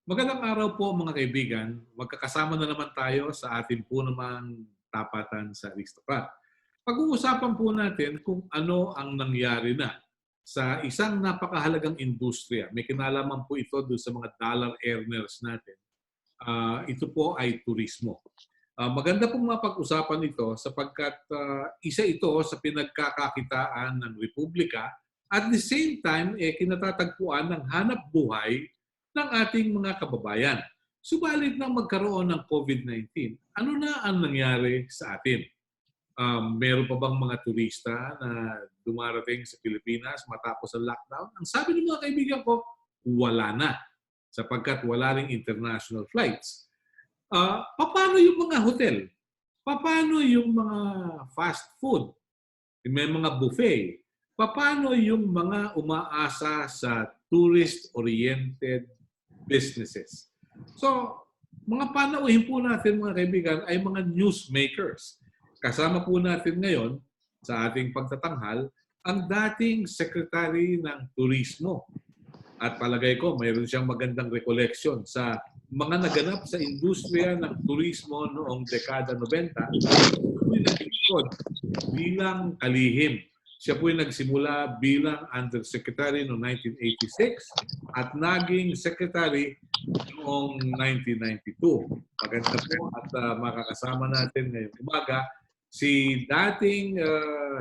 Magandang araw po mga kaibigan. Magkakasama na naman tayo sa ating po namang tapatan sa Aristocrat. Pag-uusapan po natin kung ano ang nangyari na sa isang napakahalagang industriya. May kinalaman po ito doon sa mga dollar earners natin. Ito po ay turismo. Maganda pong mapag-usapan ito sapagkat isa ito sa pinagkakakitaan ng Republika at the same time kinatatagpuan ng hanap buhay ng ating mga kababayan. Subalit nang magkaroon ng COVID-19, ano na ang nangyari sa atin? Meron pa bang mga turista na dumarating sa Pilipinas matapos ang lockdown? Ang sabi ng mga kaibigan ko, wala na sapagkat wala ring international flights. Paano yung mga hotel? Paano yung mga fast food? May mga buffet? Paano yung mga umaasa sa tourist-oriented businesses? So, mga panauhin po natin mga kaibigan ay mga newsmakers. Kasama po natin ngayon sa ating pagtatanghal ang dating Secretary ng Turismo. At palagay ko, mayroon siyang magandang recollection sa mga naganap sa industriya ng turismo noong dekada 90. Bilang kalihim. Siya po ay nagsimula bilang Undersecretary noong 1986 at naging Secretary noong 1992. Maganda po at makakasama natin ngayong umaga si dating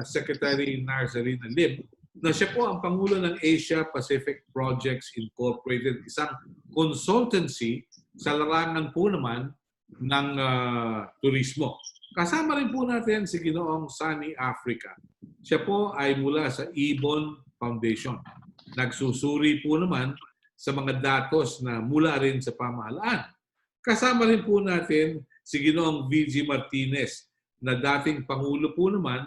Secretary Narcelina Lim na siya po ang Pangulo ng Asia Pacific Projects Incorporated, isang consultancy sa larangan po naman ng turismo. Kasama rin po natin si Ginoong Sunny Africa. Siya po ay mula sa Ibon Foundation. Nagsusuri po naman sa mga datos na mula rin sa pamahalaan. Kasama rin po natin si Ginoong VG Martinez na dating Pangulo po naman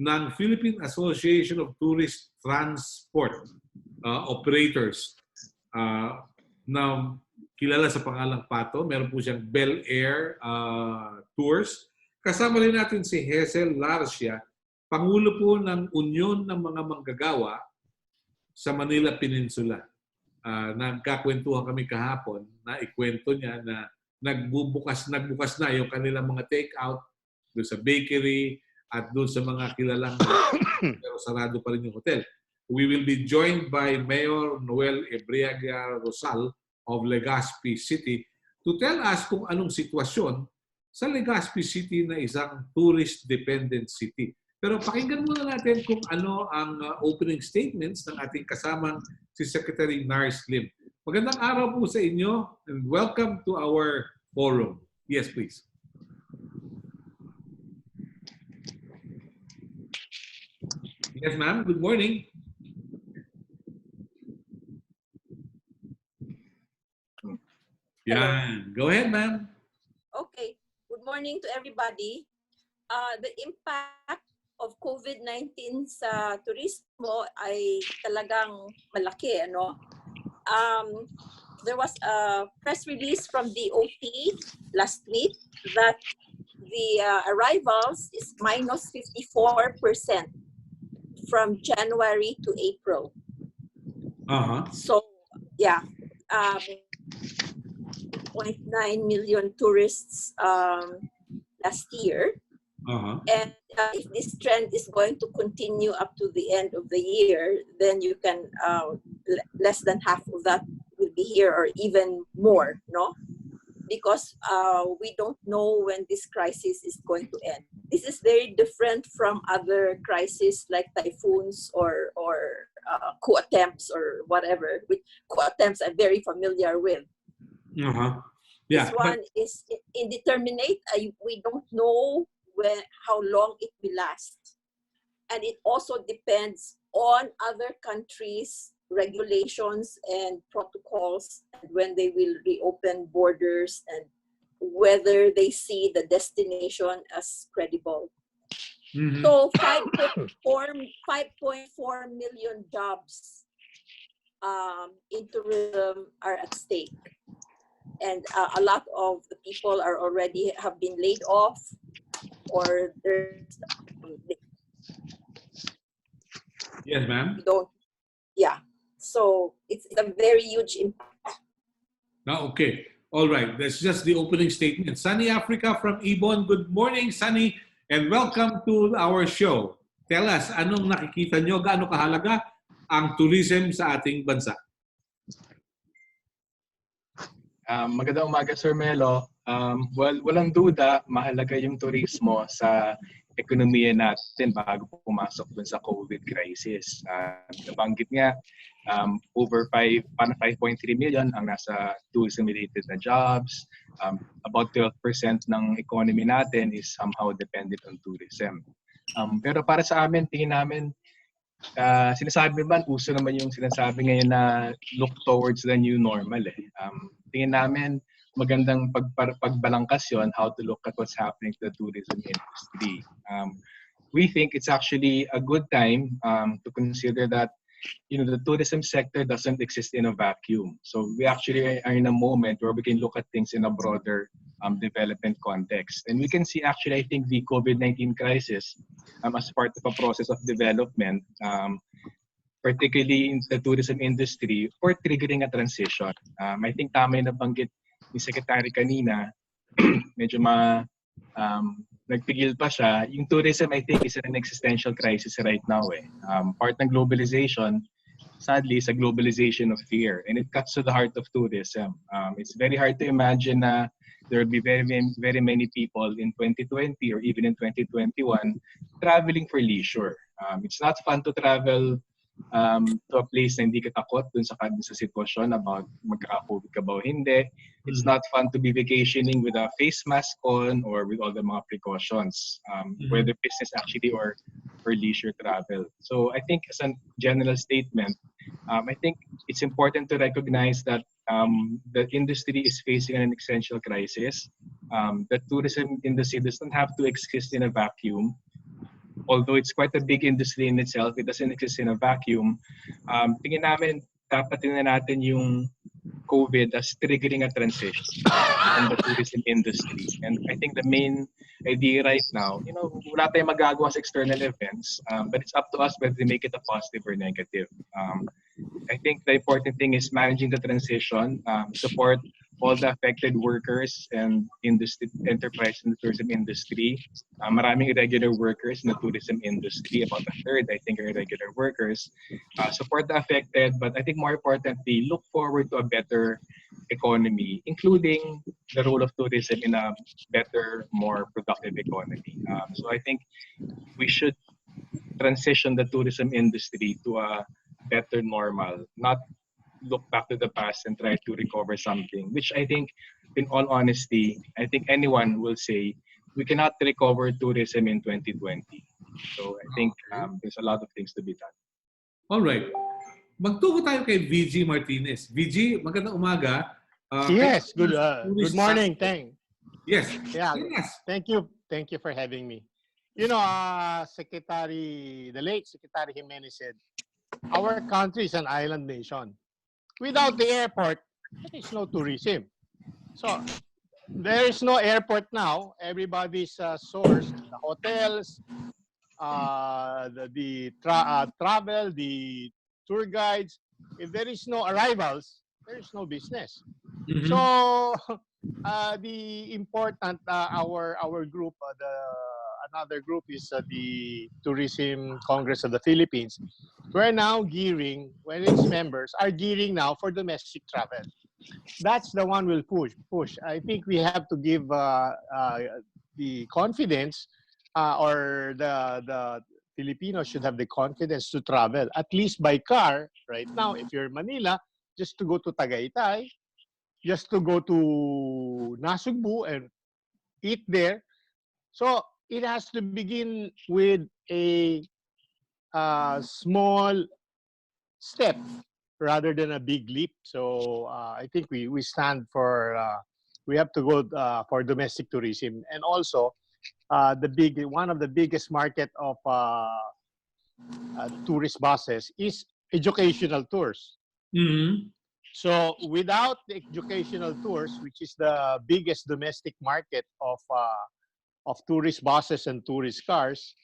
ng Philippine Association of Tourist Transport Operators na kilala sa pangalang Pato. Meron po siyang Bel Air Tours. Kasama rin natin si Hazel Larcia, Pangulo po ng Union ng mga Manggagawa sa Manila Peninsula. Nagkakwentuhan kami kahapon na ikwento niya na nagbukas na yung kanilang mga take-out doon sa bakery at doon sa mga kilalang pero sarado pa rin yung hotel. We will be joined by Mayor Noel Ebriaga Rosal of Legazpi City to tell us kung anong sitwasyon sa Legazpi City na isang tourist-dependent city. Pero pakinggan muna natin kung ano ang opening statements ng ating kasamang si Secretary Nars Lim. Magandang araw po sa inyo and welcome to our forum. Yes, please. Yes, ma'am. Good morning. Yan. Go ahead, ma'am. Okay. Good morning to everybody. The impact of COVID-19 sa turismo ay talagang malaki, ano? There was a press release from DOT last week that the arrivals is minus 54% from January to April. So, yeah. 0.9 million tourists last year. And if this trend is going to continue up to the end of the year, then you can, less than half of that will be here or even more, no? Because we don't know when this crisis is going to end. This is very different from other crises like typhoons or coup attempts or whatever. With coup attempts, I'm very familiar with. Yeah. This one is indeterminate. We don't know how long it will last. And it also depends on other countries' regulations and protocols and when they will reopen borders and whether they see the destination as credible. So 5.4 million jobs in tourism are at stake. And a lot of the people have been laid off or there's Yes, ma'am. Yeah. So it's a very huge impact. Okay. All right. That's just the opening statement. Sunny Africa from Ibon. Good morning, Sunny, and welcome to our show. Tell us, anong nakikita nyo? Gaano kahalaga ang tourism sa ating bansa? Magandang umaga, Sir Melo. Well, walang duda, mahalaga yung turismo sa ekonomiya natin bago pumasok dun sa COVID crisis. Nabanggit nga, over 5.3 million ang nasa tourism-related na jobs. About 12% ng economy natin is somehow dependent on tourism. Pero para sa amin, tingin namin, sinasabi naman, uso naman yung sinasabi ngayon na look towards the new normal. Tingin namin, magandang pagbalangkas yun, how to look at what's happening to the tourism industry. We think it's actually a good time to consider that the tourism sector doesn't exist in a vacuum. So we actually are in a moment where we can look at things in a broader development context. And we can see actually, I think the COVID-19 crisis as part of a process of development, particularly in the tourism industry, for triggering a transition. I think tama yung nabanggit ni Secretary kanina, medyo nagpigil pa siya. Yung tourism, I think, is an existential crisis right now. Part ng globalization, sadly, is a globalization of fear. And it cuts to the heart of tourism. It's very hard to imagine na there will be very, very many people in 2020 or even in 2021 traveling for leisure. It's not fun to travel to a place na hindi ka takot dun sa sitwasyon about magkaka-COVID ka ba o hindi. It's not fun to be vacationing with a face mask on or with all the mga precautions, whether business actually or for leisure travel. So I think as a general statement, I think it's important to recognize that the industry is facing an existential crisis. The tourism industry doesn't have to exist in a vacuum. Although it's quite a big industry in itself, it doesn't exist in a vacuum. Tingin namin, dapat tingnan natin yung COVID as triggering a transition in the tourism industry. And I think the main idea right now, wala tayong magagawa sa external events, but it's up to us whether to make it a positive or negative. I think the important thing is managing the transition, support all the affected workers and enterprise in the tourism industry. Maraming irregular workers in the tourism industry, about a third, I think, are irregular workers. Support the affected, but I think more importantly, look forward to a better economy, including the role of tourism in a better, more productive economy. So I think we should transition the tourism industry to a better normal, not look back to the past and try to recover something, which I think, in all honesty, I think anyone will say, we cannot recover tourism in 2020. So I think there's a lot of things to be done. All right. Magtungo tayo kay VG Martinez. VG, magandang umaga. Yes, good morning. Yes. Yeah, yes. Thank you for having me. The late Secretary Jimenez said, our country is an island nation. Without the airport, there is no tourism. So there is no airport now. Everybody's source, the hotels, the travel, the tour guides. If there is no arrivals, there is no business. Mm-hmm. So the important our group, another group is the Tourism Congress of the Philippines. We're now gearing, when its members are gearing now for domestic travel. That's the one we'll push. I think we have to give the confidence, or the Filipinos should have the confidence to travel, at least by car. Right now, if you're in Manila, just to go to Tagaytay, just to go to Nasugbu and eat there. So it has to begin with a small step rather than a big leap. So I think we stand for, we have to go for domestic tourism. And also, one of the biggest market of tourist buses is educational tours. Mm-hmm. So without the educational tours, which is the biggest domestic market of tourist buses and tourist cars,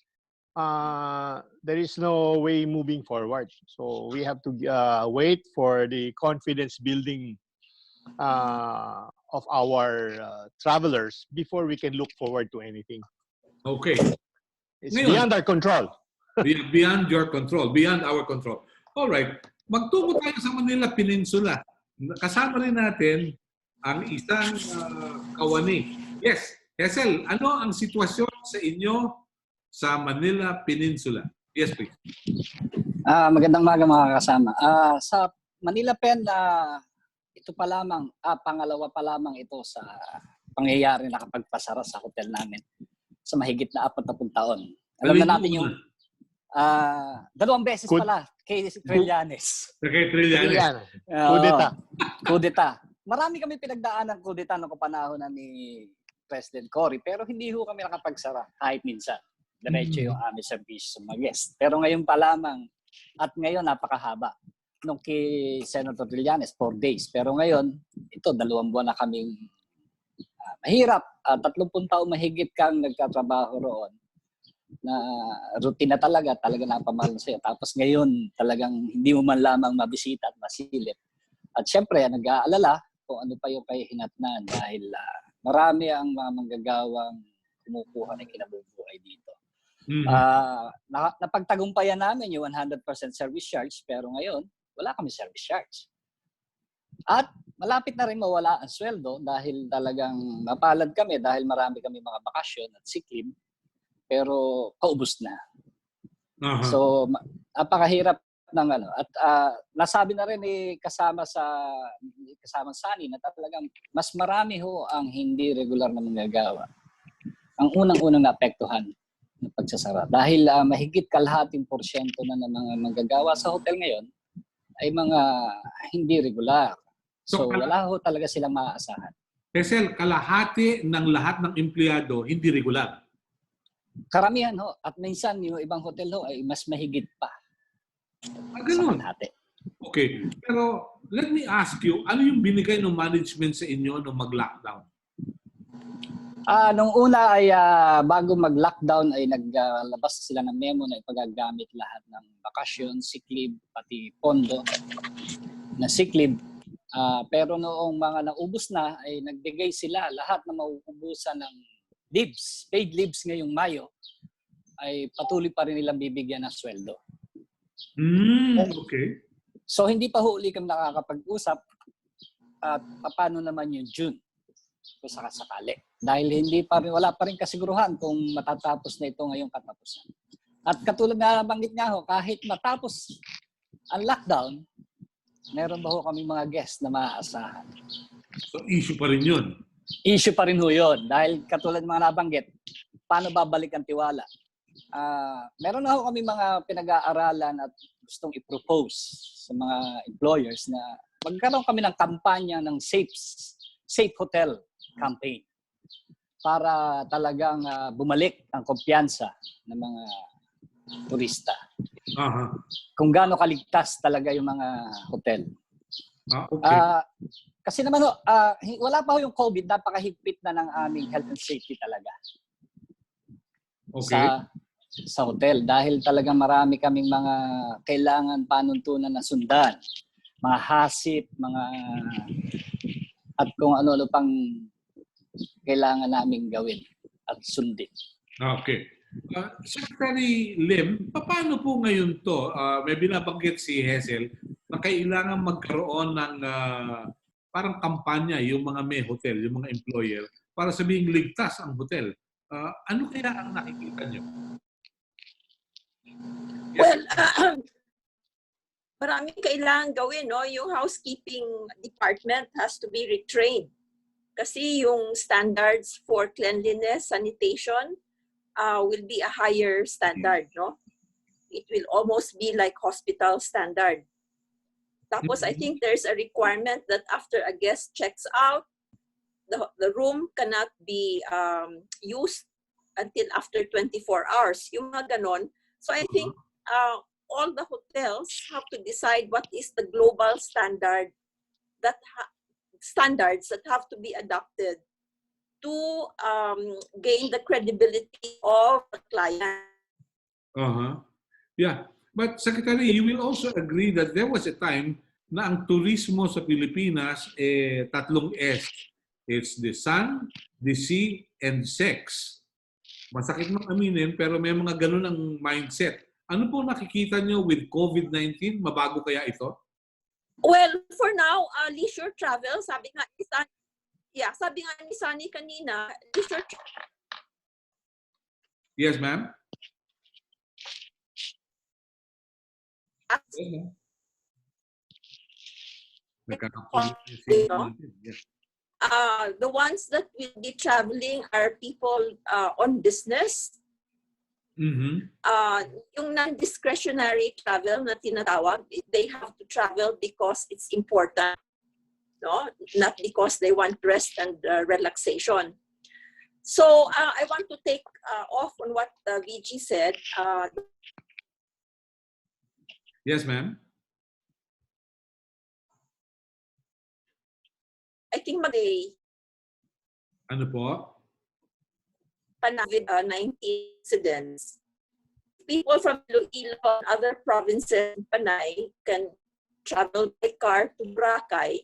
there is no way moving forward. So we have to wait for the confidence building of our travelers before we can look forward to anything. Okay. It's Ngayon, beyond our control. Beyond your control, beyond our control. All right. Magtungo tayo sa Manila Peninsula. Kasama rin natin ang isang kawani. Yes, Hazel, ano ang sitwasyon sa inyo sa Manila Peninsula? Yes, please. Magandang umaga mga kasama. Sa Manila Pen, ito pa lamang, pangalawa pa lamang ito sa pangyayari na kapagpasara sa hotel namin sa mahigit na 40 taon. Alam na natin yung 2 beses pala kay Trillanes. Kay Trillanes. Kudeta. Marami kami pinagdaan ng kudeta noong kapanahon ni President Cory, pero hindi ho kami nakapagsara kahit minsan. Diretso yung aming service sa mga guest. Pero ngayon pa lamang, at ngayon napakahaba. Nung kay Senator Trillanes, 4 days. Pero ngayon, ito, 2 buwan na kaming mahirap. 30 taon mahigit kang nagkatrabaho roon na routine na talaga napamahal na sa'yo. Tapos ngayon, talagang hindi mo man lamang mabisita at masilip. At syempre, nag-aalala kung ano pa yung kahihinatnan dahil marami ang mga manggagawang kumukuha ng kinabubuhay dito. Napagtagumpayan namin yung 100% service charge, pero ngayon, wala kami service charge. At malapit na rin mawala ang sweldo dahil talagang mapalad kami dahil marami kami mga bakasyon at sick leave, pero kaubos na. So, napakahirap ng ano. At nasabi na rin kasama Sunny na talagang mas marami ho ang hindi regular na manggagawa. Ang unang-unang naapektuhan ng pagsasara. Dahil mahigit kalahating porsyento na ng mga manggagawa sa hotel ngayon ay mga hindi regular. So wala ho talaga silang maaasahan. Hazel, kalahati ng lahat ng empleyado hindi regular. Karamihan ho. At minsan yung ibang hotel ho ay mas mahigit pa. Ganun. Okay. Pero let me ask you, ano yung binigay ng management sa inyo nung mag-lockdown? Nung una ay bago mag-lockdown ay naglabas sila ng memo na ipagagamit lahat ng bakasyon, sick leave, pati pondo na sick leave. Pero noong mga naubos na ay nagbigay sila lahat na mauubusan ng leaves, paid leaves ngayong Mayo ay patuloy pa rin nilang bibigyan ng sweldo. Okay. So hindi pa huli kami nakakapag-usap at paano naman yung June kung sakasakali. Dahil wala pa rin kasiguruhan kung matatapos na ito ngayong katapusan. At katulad na banggit nga ho, kahit matapos ang lockdown, meron ba ho kami mga guests na maaasahan? So issue pa rin yun? Issue pa rin ho yun. Dahil katulad mga nabanggit, paano babalik ang tiwala? Meron na ho kami mga pinag-aaralan at gustong i-propose sa mga employers na magkaroon kami ng kampanya ng safe hotel campaign para talagang bumalik ang kumpiyansa ng mga turista. Kung gaano kaligtas talaga yung mga hotel. Okay. Kasi naman wala pa ho yung COVID, napakahigpit na ng aming health and safety talaga. Okay. Sa hotel dahil talagang marami kaming mga kailangan panuntunan na sundan. Mga hasip, at kung ano-ano pang kailangan naming gawin at sundin. Okay. Secretary Lim, paano po ngayon to? May binabanggit si Hazel na kailangan magkaroon ng parang kampanya yung mga may hotel, yung mga employer, para sabihing ligtas ang hotel. Ano kaya ang nakikita nyo? Yes. Well, maraming kailangan gawin, no? Yung housekeeping department has to be retrained. Kasi yung standards for cleanliness, sanitation will be a higher standard, no? It will almost be like hospital standard. Tapos I think there's a requirement that after a guest checks out, the room cannot be used until after 24 hours. Yung mga ganon. So I think all the hotels have to decide what is the global standard standards that have to be adopted to gain the credibility of the client. Yeah. But Secretary, you will also agree that there was a time na ang turismo sa Pilipinas tatlong S. It's the sun, the sea, and sex. Masakit mang aminin pero may mga ganun ang mindset. Ano po nakikita nyo with COVID-19? Mabago kaya ito? Well, for now, leisure travel, sabi nga ni Sunny kanina, leisure travel. Yes, ma'am? Yes. The ones that will be traveling are people on business. Yung non-discretionary travel na tinatawag, they have to travel because it's important, no? Not because they want rest and relaxation. So I want to take off on what VG said. Yes, ma'am. I think ano po? COVID-19 incidents. People from Iloilo and other provinces in Panay can travel by car to Boracay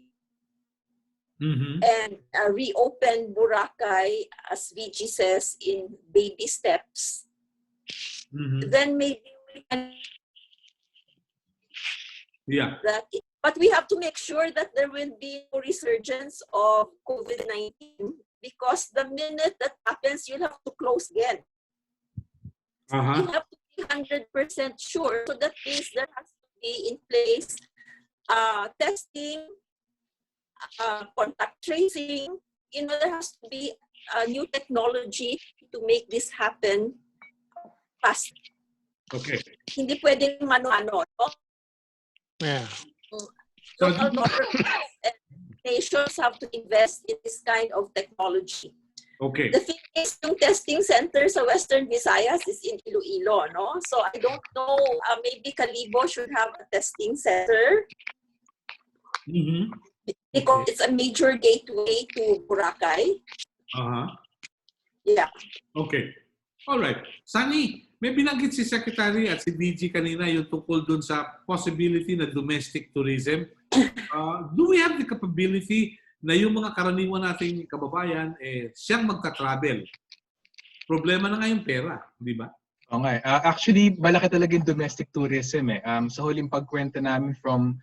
and reopen Boracay, as VG says, in baby steps. Then maybe we can but we have to make sure that there will be no resurgence of COVID-19 because the minute that happens, you'll have to close again. You have to be 100% sure. So that means there has to be in place testing, contact tracing. You know, there has to be new technology to make this happen fast. Okay. Hindi pwedeng mano-ano, no? Yeah. Local governments and nations have to invest in this kind of technology. Okay. The thing is, yung testing center sa Western Visayas is in Iloilo, no? So I don't know, maybe Calibo should have a testing center because it's a major gateway to Boracay. Yeah. Okay. All right. Sunny, may binanggit si Secretary at si DG kanina yung tungkol dun sa possibility na domestic tourism. Do we have the capability na yung mga karaniwan nating kababayan siyang magta-travel? Problema na nga yung pera, di ba? Okay. Actually, malaki talaga yung domestic tourism sa huling pagkwenta namin from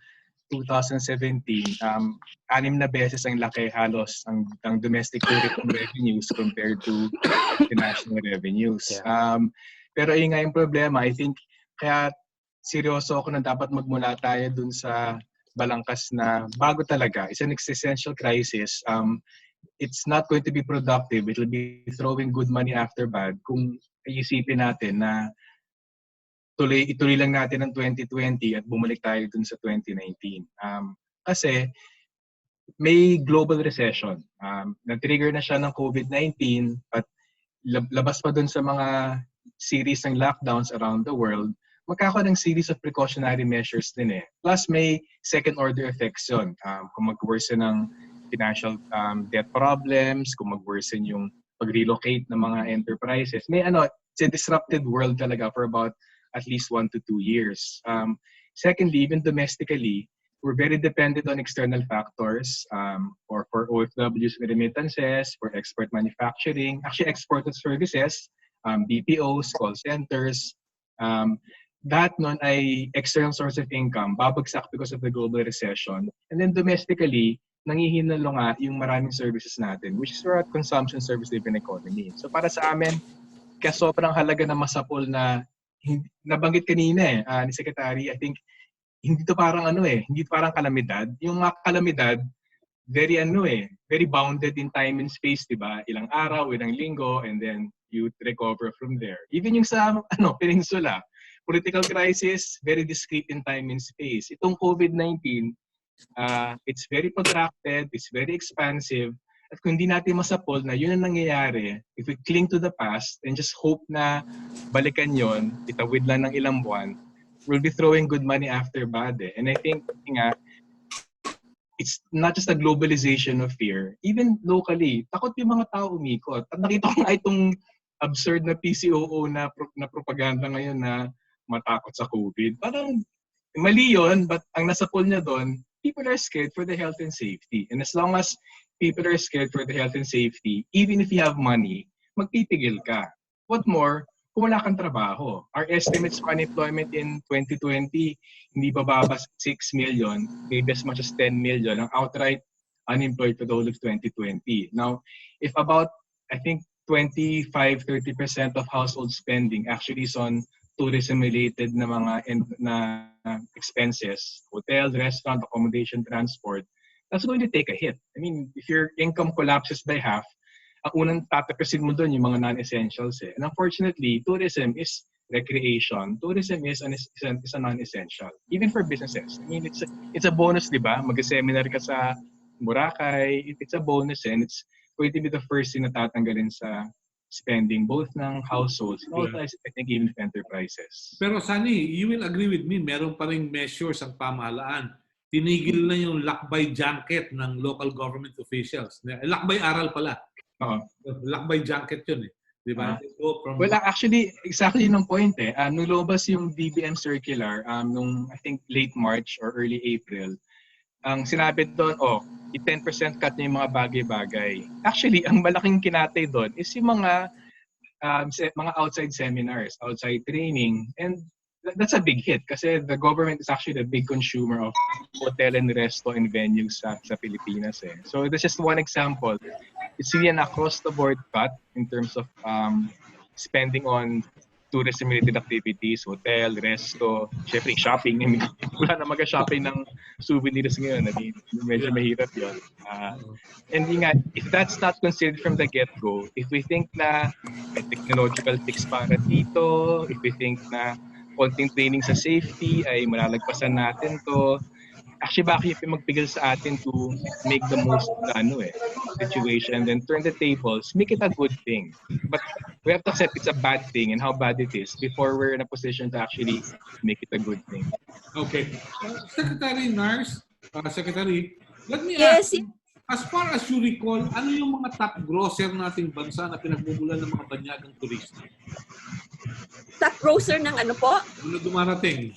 2017, 6 na beses ang laki halos ang domestic tourism revenues compared to national revenues. Pero yun nga yung problema, I think kaya seryoso ako na dapat magmula tayo dun sa balangkas na bago talaga. It's an existential crisis. It's not going to be productive. It will be throwing good money after bad kung iisipin natin na ituloy lang natin ang 2020 at bumalik tayo dun sa 2019. Kasi may global recession. Na-trigger na siya ng COVID-19 at labas pa dun sa mga series ng lockdowns around the world, magkakaroon ng series of precautionary measures din Plus may second order effects yun. Kung mag-worsen ng financial debt problems, kung mag-worsen yung pag-relocate ng mga enterprises. It's a disrupted world talaga for about at least 1 to 2 years. Secondly, even domestically, we're very dependent on external factors for OFWs with remittances, for export manufacturing, actually exported services, BPOs, call centers. That nun ay external source of income, babagsak because of the global recession. And then domestically, nangihinalo nga yung maraming services natin, which is our consumption service-driven economy. So para sa amin, kaya sobrang halaga na masapol na nabanggit kanina ni Secretary, I think hindi to parang hindi to parang kalamidad. Yung mga kalamidad, very very bounded in time and space, di ba? Ilang araw, ilang linggo, and then you recover from there. Even yung sa peninsula, political crisis, very discrete in time and space. Itong COVID-19, it's very protracted, it's very expansive, at kung hindi natin masapol na yun ang nangyayari, if we cling to the past and just hope na balikan yon, itawid lang ng ilang buwan, we'll be throwing good money after bad. And I think it's not just a globalization of fear. Even locally, takot yung mga tao umikot. At nakita ko nga itong absurd na PCOO na propaganda ngayon na matakot sa COVID. Parang mali yun, but ang nasapol niya doon, people are scared for the health and safety. And as long as people are scared for the health and safety, even if you have money, magpipigil ka. What more, kung wala kang trabaho. Our estimates for unemployment in 2020, hindi bababa 6 million, maybe as much as 10 million ang outright unemployed for the whole of 2020. Now, if about, I think, 25-30% of household spending actually is on tourism-related na mga expenses, hotel, restaurant, accommodation, transport, that's going to take a hit. I mean, if your income collapses by half, ang unang tatapasin mo doon yung mga non-essentials. And unfortunately, tourism is recreation. Tourism is a non-essential, even for businesses. I mean, it's a bonus, di ba? Mag-seminar ka sa Boracay, it's a bonus and it's going to be the first thing na tatanggalin sa spending, both ng households, and also, I think, even enterprises. Pero Sunny, you will agree with me, meron pa ring measures ang pamahalaan. Tinigil na yung lakbay junket ng local government officials. Lakbay aral pala. Lakbay junket yun eh. Di ba? Well, actually, exactly yung point eh. Nung lumabas yung DBM circular, nung I think late March or early April, ang sinabi doon, 10% cut na yung mga bagay-bagay. Actually, ang malaking kinatay doon is yung mga outside seminars, outside training, and that's a big hit kasi the government is actually the big consumer of hotel and resto and venues sa Pilipinas eh. So that's just one example. It's really an across-the-board cut in terms of spending on tourism-related activities, hotel, resto, syempre shopping. I mean, wala na mag-shopping ng souvenirs ngayon. I mean, medyo mahirap yun. And nga, if that's not considered from the get-go, if we think na may technological fix para dito, if we think na konting training sa safety ay malalagpasan natin to, actually, bakit yung magpigil sa atin to make the most of the situation and then turn the tables, make it a good thing. But we have to accept it's a bad thing and how bad it is before we're in a position to actually make it a good thing. Okay. Secretary Nars, Secretary, let me ask you, as far as you recall, ano yung mga top grosser nating bansa na pinagbubulan ng mga banyagang turista? Top grosser ng ano po? Ano dumarating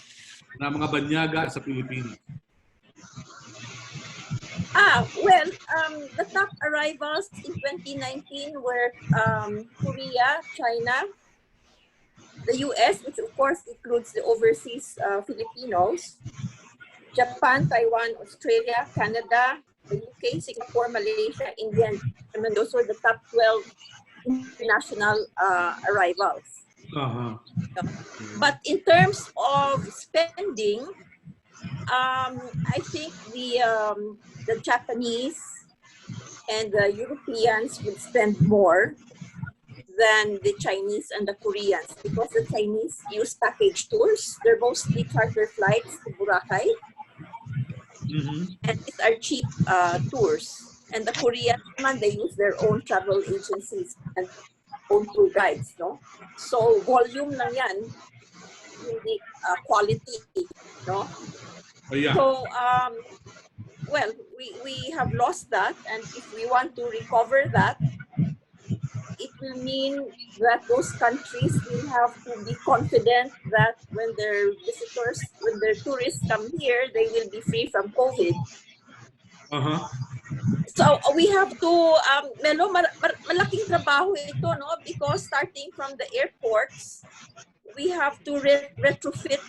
na mga banyaga sa Pilipinas? Well, the top arrivals in 2019 were Korea, China, the US, which of course includes the overseas Filipinos, Japan, Taiwan, Australia, Canada, the UK, Singapore, Malaysia, India, and those were the top 12 international arrivals. But in terms of spending, I think the Japanese and the Europeans would spend more than the Chinese and the Koreans because the Chinese use package tours. They're mostly charter flights to Boracay. And these are cheap tours. And the Koreans, they use their own travel agencies and own tour guides. No? So volume lang yan, hindi quality. No? Oh, yeah. So, well, we have lost that, and if we want to recover that, it will mean that those countries will have to be confident that when their visitors, when their tourists come here, they will be free from COVID. So we have to, malaking trabaho ito, no? Because starting from the airports, we have to retrofit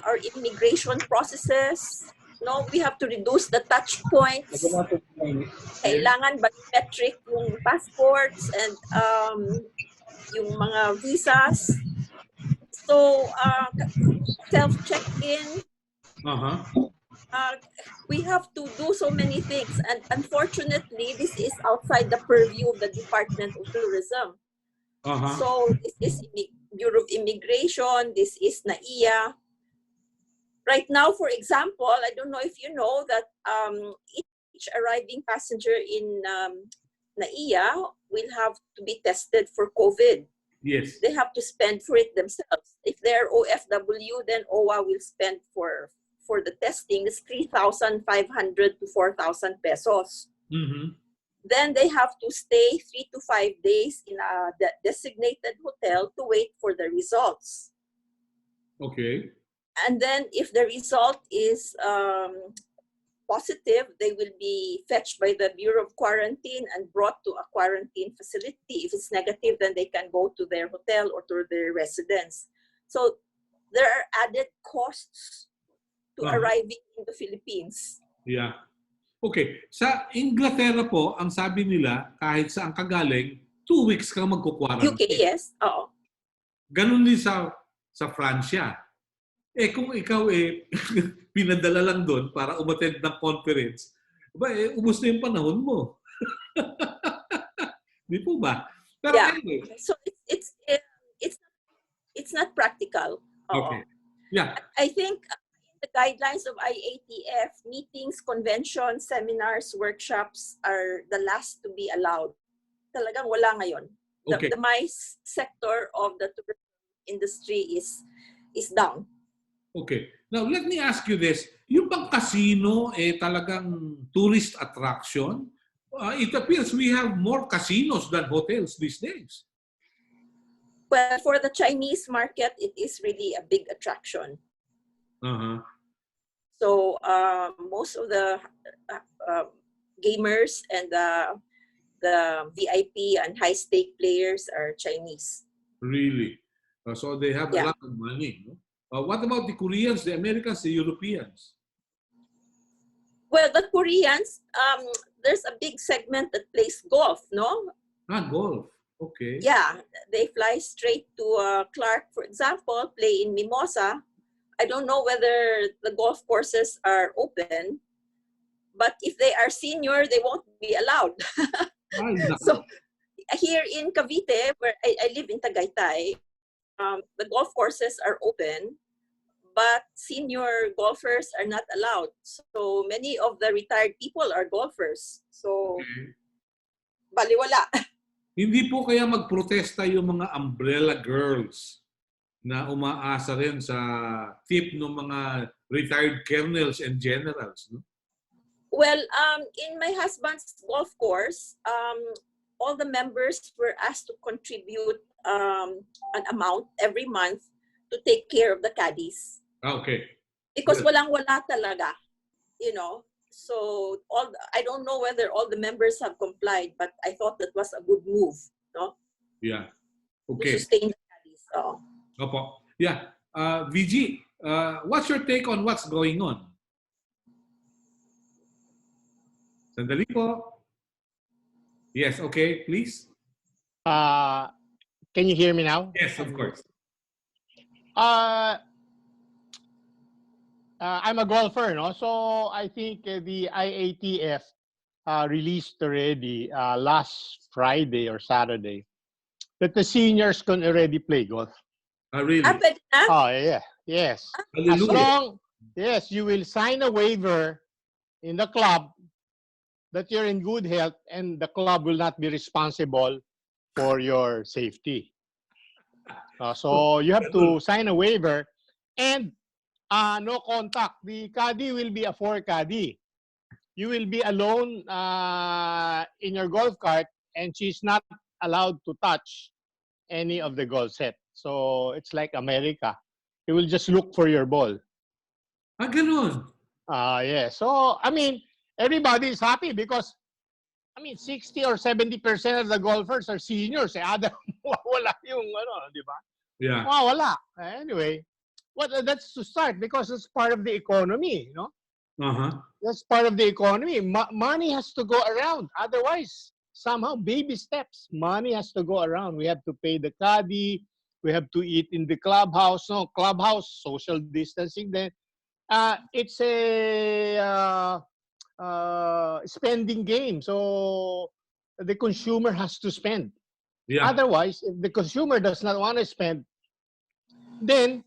our immigration processes. No, we have to reduce the touch points. Kailangan biometric yung passports and yung mga visas. So self-check-in. We have to do so many things, and unfortunately, this is outside the purview of the Department of Tourism. So this is Bureau of Immigration. This is NAIA. Right now, for example, I don't know if you know that each arriving passenger in NAIA will have to be tested for COVID. Yes. They have to spend for it themselves. If they're OFW, then OWA will spend for the testing. It's 3,500 to 4,000 pesos. Then they have to stay 3 to 5 days in a designated hotel to wait for the results. Okay. And then if the result is positive, they will be fetched by the Bureau of Quarantine and brought to a quarantine facility. If it's negative, then they can go to their hotel or to their residence. So there are added costs to arriving in the Philippines. Yeah. Okay. Sa Inglaterra po, ang sabi nila, kahit saan ka galing, 2 weeks kang magkukwarantine. UK, yes. Oo. Ganun din sa Francia. Kung ikaw pinadala lang doon para umattend ng conference, ubos na yung panahon mo. Di po ba? Pero yeah. anyway. So it's not practical. Okay. Yeah. I think the guidelines of IATF, meetings, conventions, seminars, workshops are the last to be allowed. Talagang wala ngayon. Okay. The MICE sector of the tourism industry is down. Okay. Now, let me ask you this. Yung bang casino talagang tourist attraction? It appears we have more casinos than hotels these days. Well, for the Chinese market, it is really a big attraction. Uh-huh. So most of the gamers and the VIP and high-stake players are Chinese. Really? So they have a lot of money. No? What about the Koreans, the Americans, the Europeans? Well, the Koreans, there's a big segment that plays golf, no? Golf. Okay. Yeah, they fly straight to Clark, for example, play in Mimosa. I don't know whether the golf courses are open, but if they are senior, they won't be allowed. So here in Cavite, where I live in Tagaytay, the golf courses are open, but senior golfers are not allowed. So many of the retired people are golfers. So, baliwala. Hindi po kaya magprotesta yung mga umbrella girls na umaasa rin sa tip ng mga retired colonels and generals, no? Well, in my husband's golf course, all the members were asked to contribute an amount every month to take care of the caddies. Okay. Because walang-wala talaga, you know. So I don't know whether all the members have complied, but I thought that was a good move, no? Yeah. Okay. To sustain the caddies. Opo. Yeah. VG, what's your take on what's going on? Sandali po. Yes, okay, please. Can you hear me now? Yes, of course. I'm a golfer, no? So I think the IATF released already last Friday or Saturday that the seniors can already play golf. Really? Oh, yeah. Yes. Hallelujah. As long, yes, you will sign a waiver in the club that you're in good health and the club will not be responsible for your safety. So you have to sign a waiver and no contact. The caddy will be a 4 caddy. You will be alone in your golf cart and she's not allowed to touch any of the golf set. So it's like America. You will just look for your ball. Ganun. Yeah. So, I mean, everybody is happy because, 60 or 70% of the golfers are seniors. Wala yung di ba? Yeah. Wala. Anyway, that's to start because it's part of the economy, you know? Uh-huh. That's part of the economy. Money has to go around. Otherwise, somehow, baby steps. Money has to go around. We have to pay the caddy. We have to eat in the clubhouse. No, clubhouse, social distancing. Then it's a spending game. So the consumer has to spend. Yeah. Otherwise, if the consumer does not want to spend, then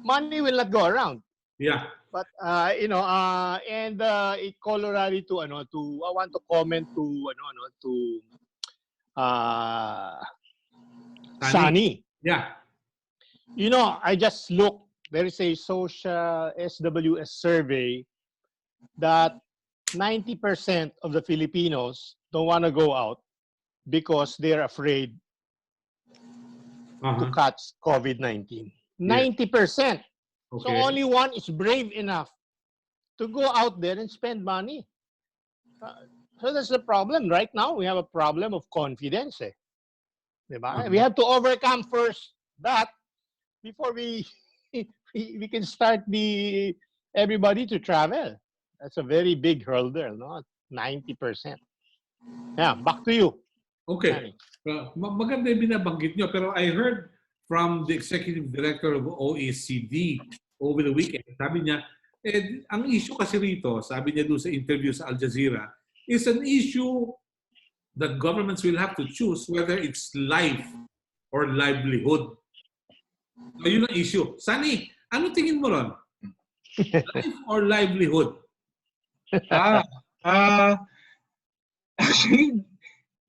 money will not go around. Yeah. But and it Colorado to I want to comment to Sunny. Yeah. I just looked. There is a social SWS survey that 90% of the Filipinos don't want to go out because they're afraid to catch COVID-19. 90%. Okay. So only one is brave enough to go out there and spend money. So that's the problem. Right now, we have a problem of confidence. Diba? We have to overcome first that before we can start everybody to travel. That's a very big hurdle, no? 90%. Yeah, back to you. Okay. Maganda yung binabanggit nyo, pero I heard from the executive director of OECD over the weekend, sabi niya, ang issue kasi rito, sabi niya doon sa interview sa Al Jazeera, is an issue that governments will have to choose whether it's life or livelihood. So yun ang issue. Sunny, ano tingin mo ron? Life or livelihood? Actually,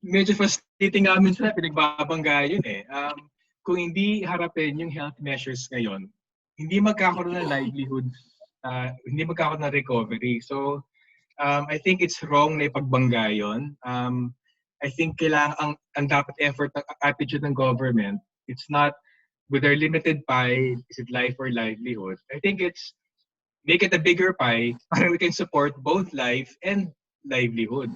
medyo frustrating namin sila, pinagbabangga yun eh. Kung hindi harapin yung health measures ngayon, hindi magkakaroon ng livelihood, hindi magkakaroon ng recovery. So, I think it's wrong na ipagbangga yun. I think kailangan ang dapat effort ng attitude ng government, it's not with their limited pie, is it life or livelihood? I think it's make it a bigger pie para we can support both life and livelihood.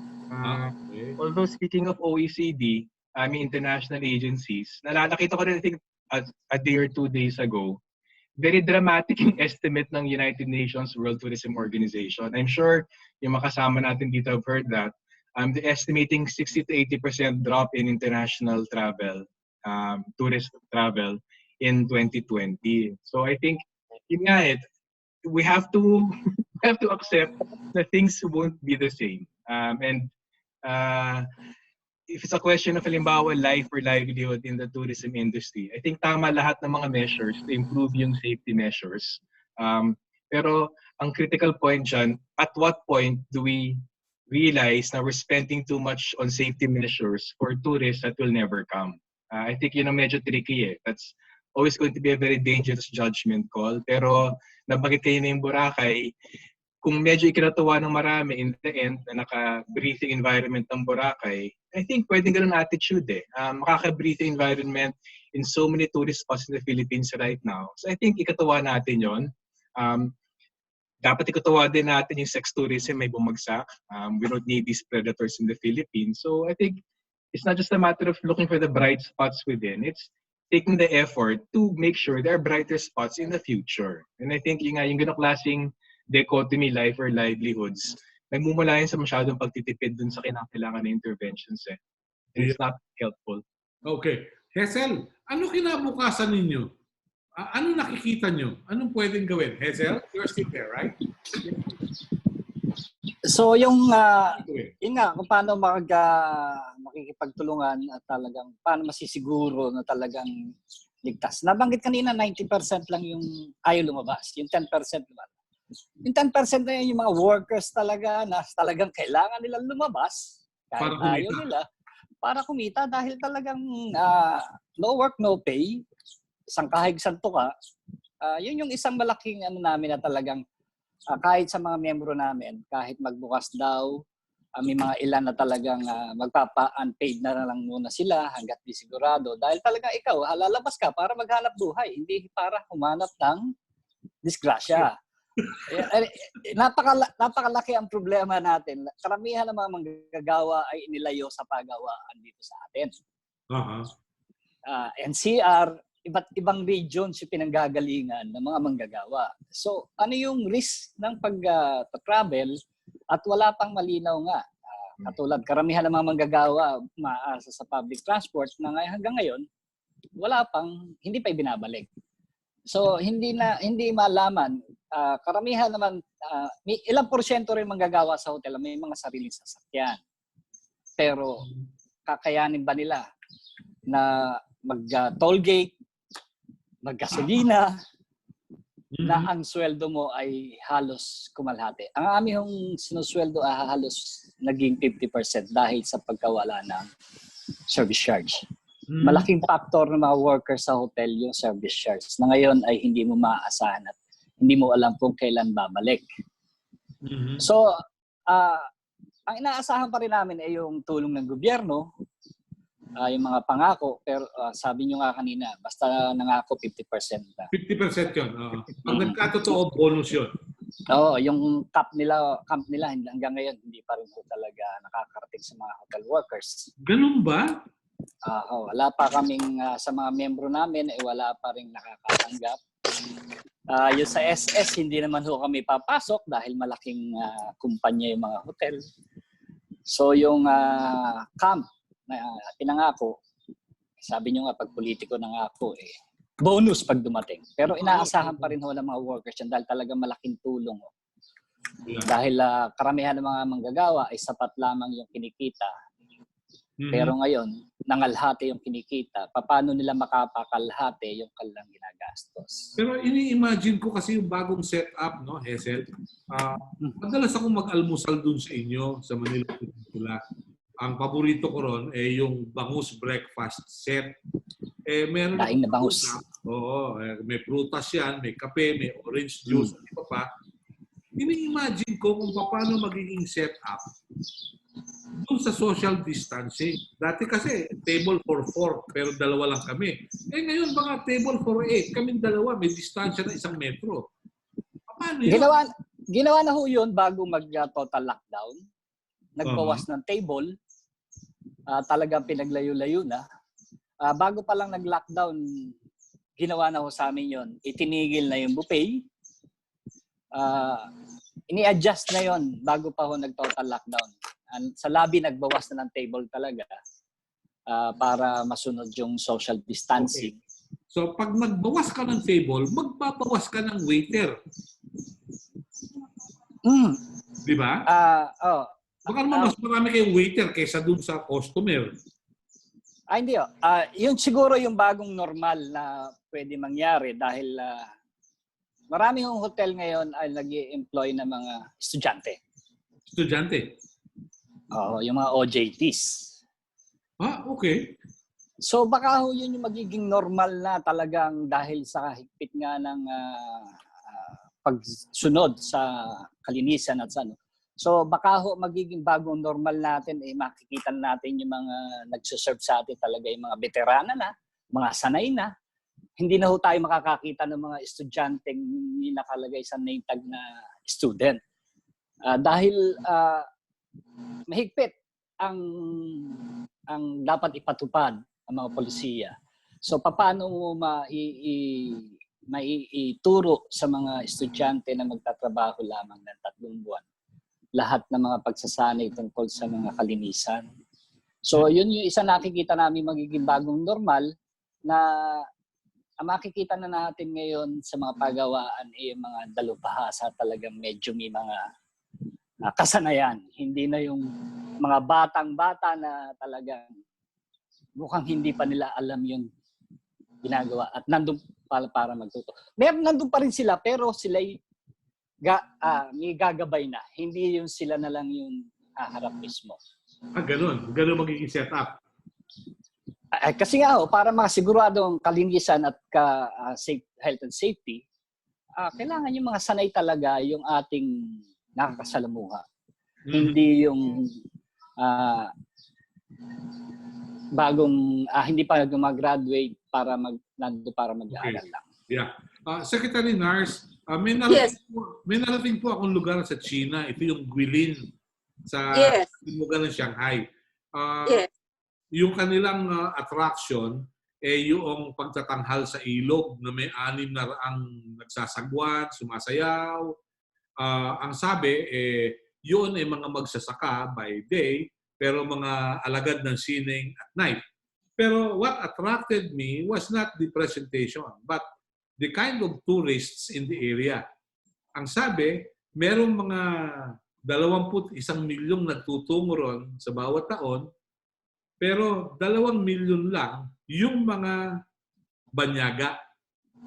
Although speaking of OECD, I mean international agencies, nakita ko rin I think a day or 2 days ago, very dramatic yung estimate ng United Nations World Tourism Organization. I'm sure yung makasama natin dito have heard that. They're estimating 60 to 80% drop in international travel, tourist travel in 2020. So I think yun nga we have to accept that things won't be the same. If it's a question of halimbawa life or livelihood in the tourism industry, I think tama lahat ng mga measures to improve yung safety measures. Pero ang critical point dyan, at what point do we realize na we're spending too much on safety measures for tourists that will never come? I think yun ang medyo tricky eh. That's always going to be a very dangerous judgment call. Pero nabanggit kayo na yung Boracay, kung medyo ikinatuwa ng marami in the end na naka-breathing environment ng Boracay, I think pwedeng ganun attitude eh. Makaka-breathing environment in so many tourist spots in the Philippines right now. So I think ikatuwa natin yon. Dapat ikatuwa din natin yung sex tourism may bumagsak. We don't need these predators in the Philippines. So I think it's not just a matter of looking for the bright spots within. It's taking the effort to make sure there are brighter spots in the future. And I think yung ganong klaseng dichotomy, life or livelihoods, nagmumula yun sa masyadong pagtitipid dun sa kinakailangan na interventions eh. And it's not helpful. Okay. Hazel, ano kinabukasan ninyo? Ano nakikita nyo? Anong pwedeng gawin? Hazel, you're still there, right? So yung nga kung paano makikipagtulungan at talagang paano masisiguro na talagang ligtas. Nabanggit kanina 90% lang yung ayaw lumabas, yung 10% naman. Yung 10% na yun, yung mga workers talaga na talagang kailangan nilang lumabas kahit ayaw nila para kumita dahil talagang no work, no pay, isang kahig isang tuka. Yun yung isang malaking namin na talagang kahit sa mga miyembro namin, kahit magbukas daw, may mga ilan na talagang magpapa-unpaid na lang muna sila hanggat di sigurado. Dahil talagang ikaw, lalabas ka para maghanap buhay, hindi para humanap ng disgrasya. Napakalaki ang problema natin. Karamihan ng mga manggagawa ay inilayo sa pagawaan dito sa atin. NCR, iba't ibang regions yung pinanggagalingan ng mga manggagawa. So, ano yung risk ng pag-travel at wala pang malinaw nga. Katulad, karamihan ng mga manggagawa maasa sa public transport na hanggang ngayon, hindi pa ibinabalik. So, hindi malaman. Karamihan naman, may ilang porsyento rin manggagawa sa hotel, may mga sariling sasakyan. Pero, kakayanin ba nila na mag-toll gate, maggasolina, na ang sweldo mo ay halos kumalhati. Ang aming sinusweldo ay halos naging 50% dahil sa pagkawala ng service charge. Malaking factor ng mga workers sa hotel yung service charge na ngayon ay hindi mo maaasahan at hindi mo alam kung kailan babalik. So, ang inaasahan pa rin namin ay yung tulong ng gobyerno, yung mga pangako, pero sabi nyo nga kanina, basta nangako 50% na. 50% yun. Pag nagkatotoo, bonus yun. Oo, yung camp nila hanggang ngayon hindi pa rin po talaga nakakarating sa mga hotel workers. Ganun ba? Wala pa kaming sa mga miyembro namin wala pa ring nakakatanggap. Yung sa SS hindi naman ho kami papasok dahil malaking kumpanya yung mga hotel. So yung camp na pinangako, sabi nyo nga pag politiko nangako bonus pag dumating. Pero inaasahan pa rin ho ng mga workers yan dahil talaga malaking tulong ho. Yeah. Dahil karamihan ng mga manggagawa ay sapat lamang yung kinikita. Pero ngayon, nangalhati yung kinikita. Paano nila makapakalhati yung kanilang ginagastos? Pero ini-imagine ko kasi yung bagong setup, no, Hazel. Madalas akong mag-almusal dun sa inyo, sa Manila Peninsula. Ang paborito ko ron yung bangus breakfast set. Meron daing na bangus. Oo, may prutas yan, may kape, may orange juice, iba pa. Ini-imagine ko kung paano magiging setup doon sa social distancing. Dati kasi table for 4 pero dalawa lang kami. Ngayon mga table for 8, kaming dalawa, may distansya na 1 metro. Paano yun? Ginawa na ho yun bago mag-total lockdown. Nagbawas ng table. Talagang pinaglayo-layo na. Bago pa lang nag-lockdown, ginawa na ho sa amin yun. Itinigil na yung buffet. Ini-adjust na yon bago pa ho nag-total lockdown. Sa lobby, nagbawas na ng table talaga para masunod yung social distancing. Okay. So, pag magbawas ka ng table, magbabawas ka ng waiter. Di ba? Baka naman mas marami kayong waiter kaysa dun sa customer. Hindi. Yun siguro yung bagong normal na pwede mangyari dahil maraming hotel ngayon ay nag-i-employ ng mga estudyante. Estudyante? Oo, yung mga OJTs. Okay. So baka ho yun yung magiging normal na talagang dahil sa higpit nga ng pagsunod sa kalinisan at sa ano. So baka ho magiging bagong normal natin makikita natin yung mga nagsuserve sa atin talaga yung mga veterana na, mga sanay na. Hindi na ho tayo makakakita ng mga estudyanteng nakalagay sa name tag na student. Dahil mahigpit ang dapat ipatupad ang mga polisiya. So paano mo maituro sa mga estudyante na magtatrabaho lamang ng 3 buwan lahat ng mga pagsasanay tungkol sa mga kalinisan. So yun yung isa nakikita namin magiging bagong normal na makikita na natin ngayon sa mga pagawaan yung mga dalubhasa talagang medyo may mga kasanayan. Hindi na yung mga batang-bata na talagang mukhang hindi pa nila alam yung ginagawa at nandun para magtuto. Nandun pa rin sila pero sila may gagabay na. Hindi yung sila na lang yung haharap mismo. Ganun. Ganun magiging setup. Kasi nga para makasigurado ang kalinisan at health and safety, kailangan yung mga sanay talaga yung ating nakakasalamuha. Hindi yung hindi pa mag-graduate para mag-aaral lang. Yeah. Secretary Nars, may narating po akong lugar sa China. Ito yung Guilin sa lugar ng Shanghai. Yung kanilang attraction yung pagtatanghal sa ilog na may 6 na raang nagsasagwan, sumasayaw. Ang sabi, yun ay mga magsasaka by day, pero mga alagad ng sining at night. Pero what attracted me was not the presentation, but the kind of tourists in the area. Ang sabi, merong mga 21 milyong nagtutungo ron sa bawat taon, pero 2 milyon lang yung mga banyaga.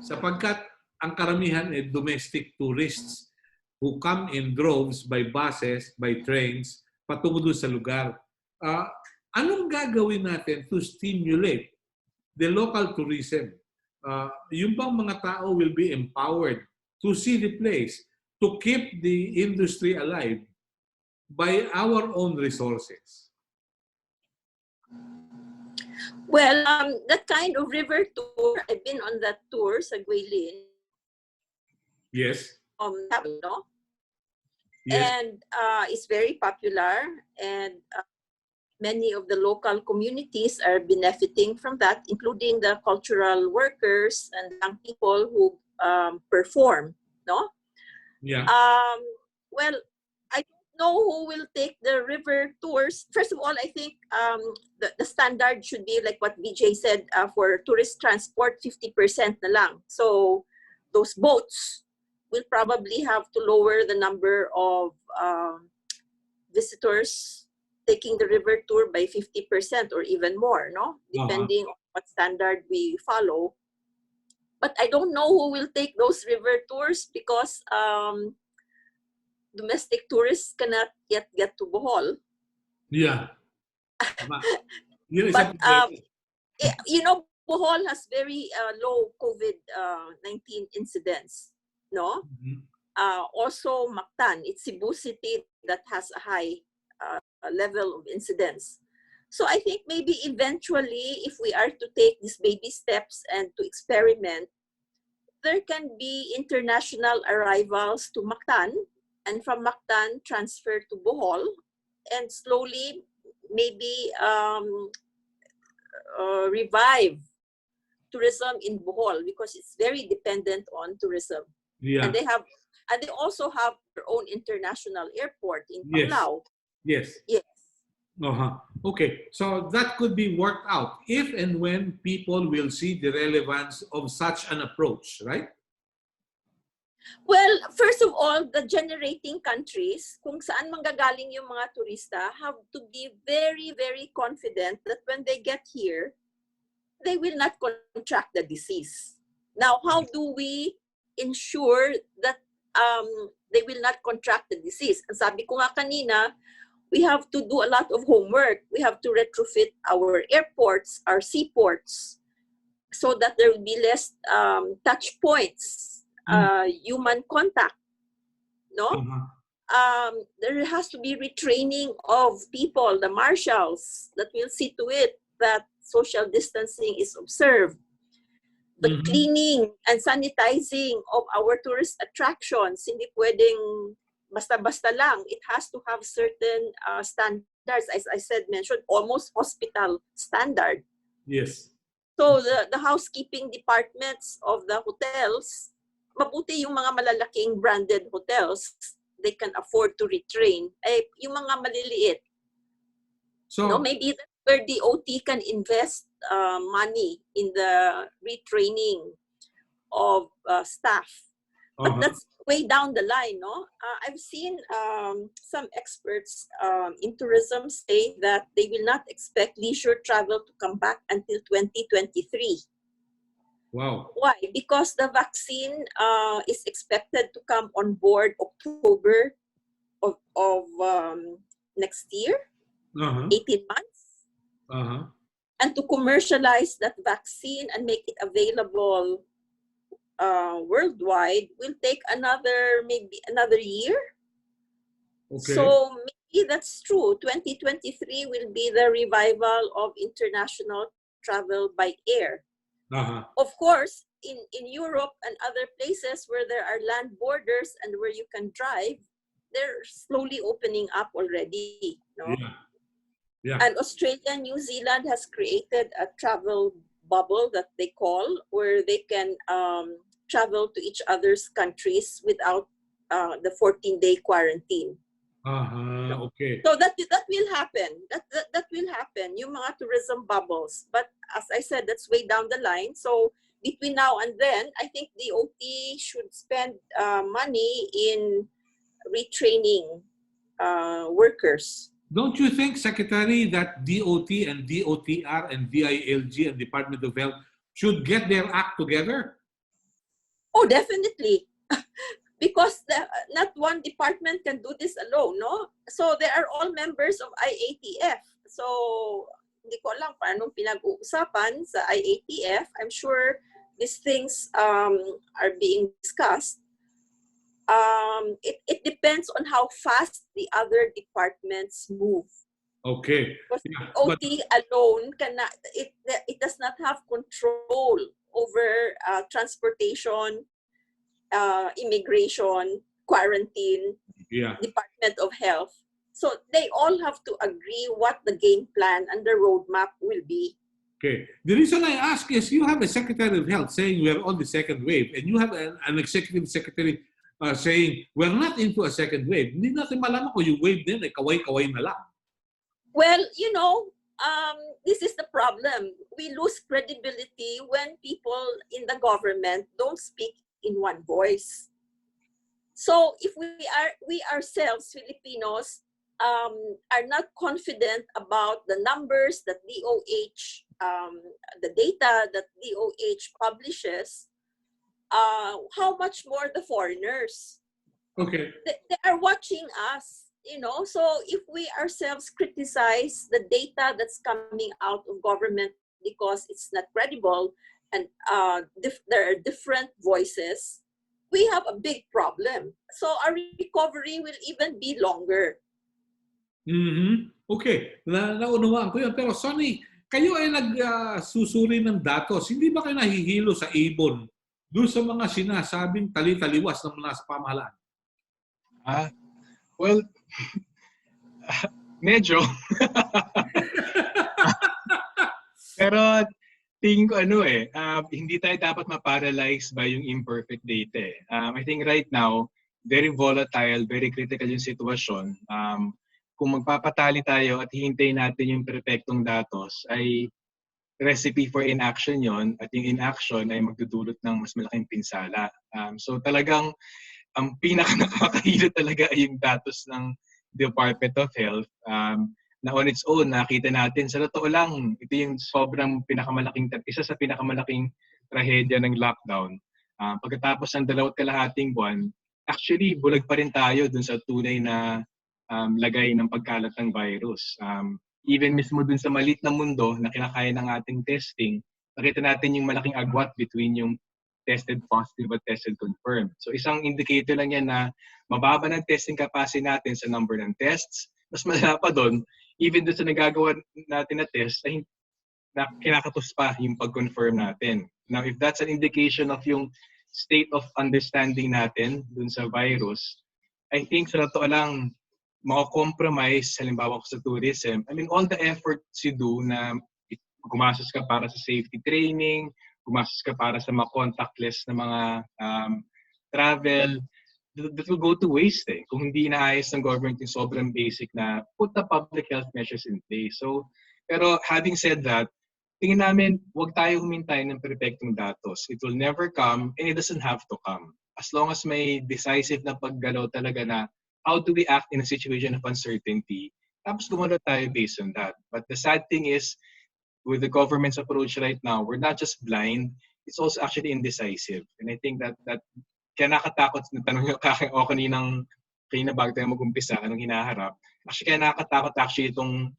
Sapagkat ang karamihan ay domestic tourists who come in droves by buses, by trains, patungo doon sa lugar. Anong gagawin natin to stimulate the local tourism? Yung bang mga tao will be empowered to see the place, to keep the industry alive by our own resources? Well, that kind of river tour, I've been on that tour sa Guilin. Yes. No? and it's very popular, and many of the local communities are benefiting from that, including the cultural workers and young people who perform. No. Yeah. Well, I don't know who will take the river tours. First of all, I think the standard should be like what VJ said, for tourist transport, 50% na lang. So those boats will probably have to lower the number of visitors taking the river tour by 50% or even more, no? Depending on what standard we follow. But I don't know who will take those river tours because domestic tourists cannot yet get to Bohol. Yeah. But Bohol has very low COVID-19 incidence, no? Also Mactan, it's Cebu City that has a high level of incidence. So I think maybe eventually, if we are to take these baby steps and to experiment, there can be international arrivals to Mactan, and from Mactan transfer to Bohol, and slowly maybe revive tourism in Bohol, because it's very dependent on tourism. Yeah. And they also have their own international airport in Panglao. Yes. Yes. Okay, so that could be worked out if and when people will see the relevance of such an approach, right? Well, first of all, the generating countries, kung saan manggagaling yung mga turista, have to be very, very confident that when they get here, they will not contract the disease. Now, how do we ensure that they will not contract the disease? Ang sabi ko nga kanina, we have to do a lot of homework. We have to retrofit our airports, our seaports, so that there will be less touch points, human contact. No? There has to be retraining of people, the marshals, that will see to it that social distancing is observed. The cleaning and sanitizing of our tourist attractions, hindi pwedeng basta-basta lang. It has to have certain standards, as I mentioned, almost hospital standard. Yes. So the housekeeping departments of the hotels, mabuti yung mga malalaking branded hotels, they can afford to retrain. Yung mga maliliit, so maybe that's where the OT can invest money in the retraining of staff. But that's way down the line, no? I've seen some experts in tourism say that they will not expect leisure travel to come back until 2023. Wow. Why? Because the vaccine is expected to come on board October of next year, 18 months. And to commercialize that vaccine and make it available worldwide will take maybe another year. Okay. So maybe that's true. 2023 will be the revival of international travel by air. Of course, in Europe and other places where there are land borders and where you can drive, they're slowly opening up already. No? Yeah. And Australia and New Zealand has created a travel bubble that they call, where they can travel to each other's countries without the 14-day quarantine. Okay. So that will happen. That will happen. Yung mga tourism bubbles. But as I said, that's way down the line. So between now and then, I think the OT should spend money in retraining workers. Don't you think, Secretary, that DOT and DOTR and DILG and Department of Health should get their act together? Oh, definitely. Because not one department can do this alone, no? So they are all members of IATF. So hindi ko alam paano pinag-uusapan sa IATF. I'm sure these things are being discussed. It depends on how fast the other departments move. Okay. Because OT alone cannot. It does not have control over transportation, immigration, quarantine, Department of Health. So they all have to agree what the game plan and the roadmap will be. Okay. The reason I ask is you have a Secretary of Health saying we're on the second wave, and you have an Executive Secretary saying we're not into a second wave. Hindi natin malaman kung yung wave din ay kaway-kaway na lang. Well, you know, this is the problem. We lose credibility when people in the government don't speak in one voice. So if we ourselves, Filipinos, are not confident about the numbers that DOH, the data that DOH publishes, how much more the foreigners? Okay. They are watching us, you know. So if we ourselves criticize the data that's coming out of government because it's not credible and there are different voices, we have a big problem. So our recovery will even be longer. Okay, naunawaan ko yun. Pero Sonny, kayo ay nagsusuri ng datos. Hindi ba kayo nahihilo sa ibon doon sa mga sinasabing tali-taliwas ng nasa pamahalaan? Well, medyo. Pero tingin ko hindi tayo dapat ma-paralyze by yung imperfect data. I think right now, very volatile, very critical yung sitwasyon. Kung magpapatali tayo at hihintayin natin yung perfectong datos, ay recipe for inaction yon, at yung inaction ay magdudulot ng mas malaking pinsala. So talagang ang pinaka-nakakahilo talaga ay yung datos ng Department of Health na on its own, nakita natin, sa totoo lang, ito yung sobrang isa sa pinakamalaking trahedya ng lockdown. Pagkatapos ng 2.5 buwan, actually, bulag pa rin tayo dun sa tunay na lagay ng pagkalat ng virus. Even mismo dun sa maliit na mundo na kinakaya ng ating testing, nakita natin yung malaking agwat between yung tested positive at tested confirmed. So isang indicator lang yan na mababa ng testing capacity natin sa number ng tests. Mas malala pa doon, even doon sa nagagawa natin na test, ay kinakatos pa yung pag-confirm natin. Now, if that's an indication of yung state of understanding natin dun sa virus, I think sa totoo lang, mako-compromise, halimbawa ko sa tourism. I mean, all the efforts you do na gumastos ka para sa safety training, gumastos ka para sa mga contactless na mga travel, that will go to waste kung hindi inaayos ng government yung sobrang basic na put the public health measures in place. So, pero having said that, tingin namin, huwag tayo humintay ng perfectong datos. It will never come and it doesn't have to come. As long as may decisive na paggalaw talaga na how do we act in a situation of uncertainty, tapos gumalaw tayo based on that. But the sad thing is, with the government's approach right now, we're not just blind, it's also actually indecisive. And I think that kaya nakatakot na tanong yung kanina bago tayo mag-umpisa, anong hinaharap. Actually, kaya nakatakot actually itong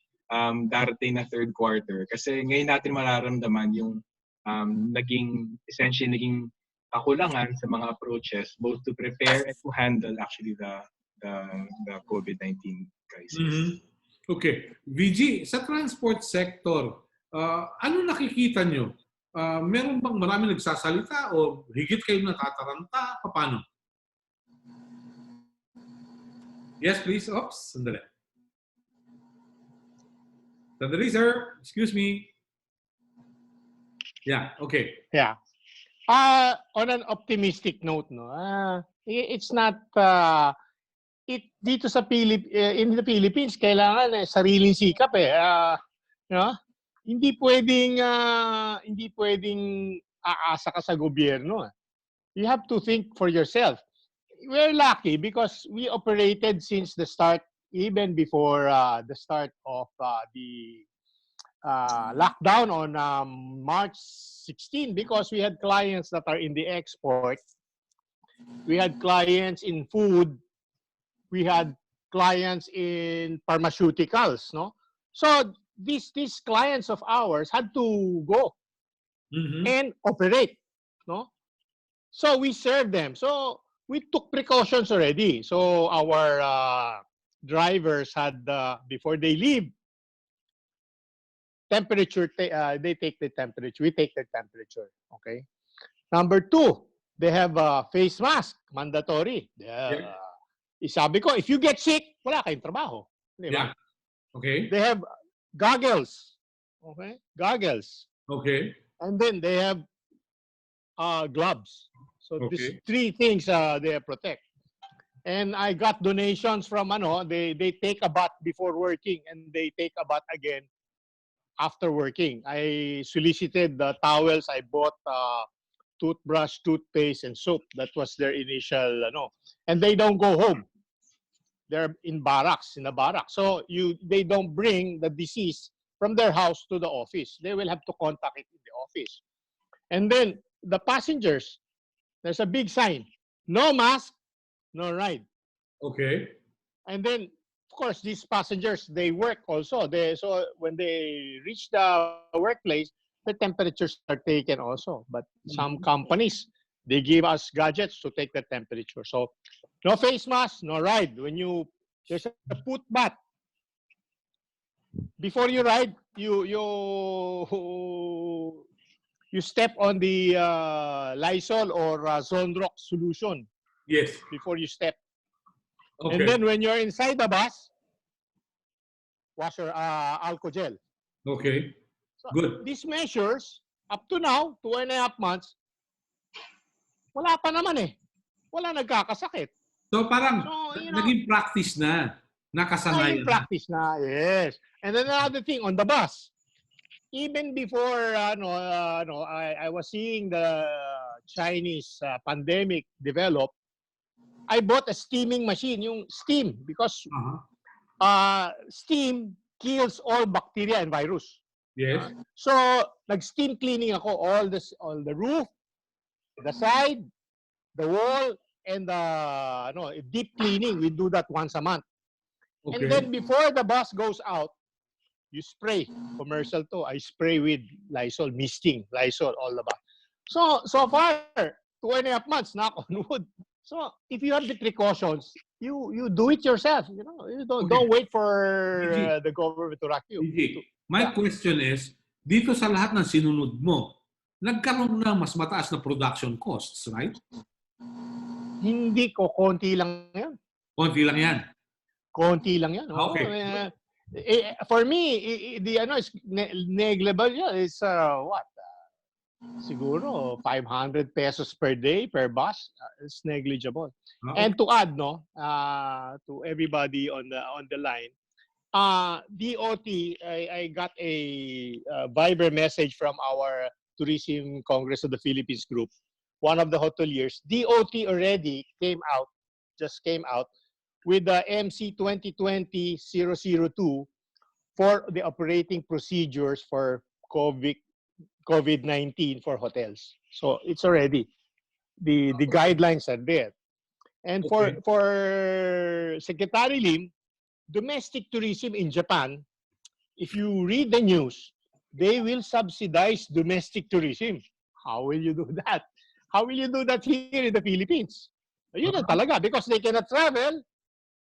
darating na third quarter. Kasi ngayon natin mararamdaman yung essentially naging kakulangan sa mga approaches, both to prepare and to handle actually the COVID-19 crisis. Okay. VG, sa transport sector, ano nakikita nyo? Meron bang marami nagsasalita o higit kayo natataranta? Paano? Yes, please. Oops, sandali. Sandali, sir. Excuse me. Yeah, okay. Yeah. On an optimistic note, no, it's not dito sa in the Philippines kailangan sariling sikap you know? Hindi pwedeng aasa ka sa gobyerno. You have to think for yourself. We're lucky because we operated since the start, even before the start of the lockdown on March 16, because we had clients that are in the export. We had clients in food. We had clients in pharmaceuticals, no? So these clients of ours had to go and operate, no? So we served them. So we took precautions already. So our drivers had, before they leave, temperature, they take the temperature. We take their temperature, okay? Number two, They have face mask, mandatory. Sabi ko, if you get sick, wala kayong trabaho. Di ba? Yeah. Okay. They have goggles. Okay? Goggles. Okay. And then they have gloves. So these three things they protect. And I got donations from they take a bath before working and they take a bath again after working. I solicited the towels. I bought toothbrush, toothpaste, and soap. That was their initial And they don't go home. They're in the barracks. So they don't bring the disease from their house to the office. They will have to contact it in the office. And then the passengers, there's a big sign. No mask, no ride. Okay. And then, of course, these passengers, they work also. So when they reach the workplace, the temperatures are taken also. But some companies, they give us gadgets to take the temperature. So no face mask, no ride. There's a foot bath. Before you ride, you step on the Lysol or Zonrox solution. Yes. Before you step. Okay. And then when you're inside the bus, wash your alcohol gel. Okay. So Good. these measures, up to now, 2.5 months, wala pa naman eh. Wala nagkakasakit. So parang So, naging practice na. Nakasanayan naging practice na. Yes. And then another thing, on the bus, even before I was seeing the Chinese pandemic develop, I bought a steaming machine, yung steam, because steam kills all bacteria and virus. Yes. So nag-steam cleaning ako all the roof, the side, the wall, and the deep cleaning. We do that once a month. Okay. And then before the bus goes out, you spray. Commercial to. I spray with Lysol, misting, Lysol, all the bus. So far, 2.5 months, knock on wood. So if you have the precautions, you do it yourself. You don't wait for the government to rock you. My question is, dito sa lahat ng sinunod mo, nagkaroon na mas mataas na production costs, right? Hindi ko, konti lang yan. Konti lang yan. Konti lang yan. Okay. For me, is negligible. It's what? Siguro 500 pesos per day per bus. It's negligible. Okay. And to add to everybody on the line, DOT, I got a Viber message from our Tourism Congress of the Philippines group. One of the hoteliers, DOT already came out with the MC 2020-002 for the operating procedures for COVID-19 for hotels. So it's already, the guidelines are there. And for Secretary Lim, domestic tourism in Japan, if you read the news, they will subsidize domestic tourism. How will you do that? How will you do that here in the Philippines? Yun na talaga, because they cannot travel,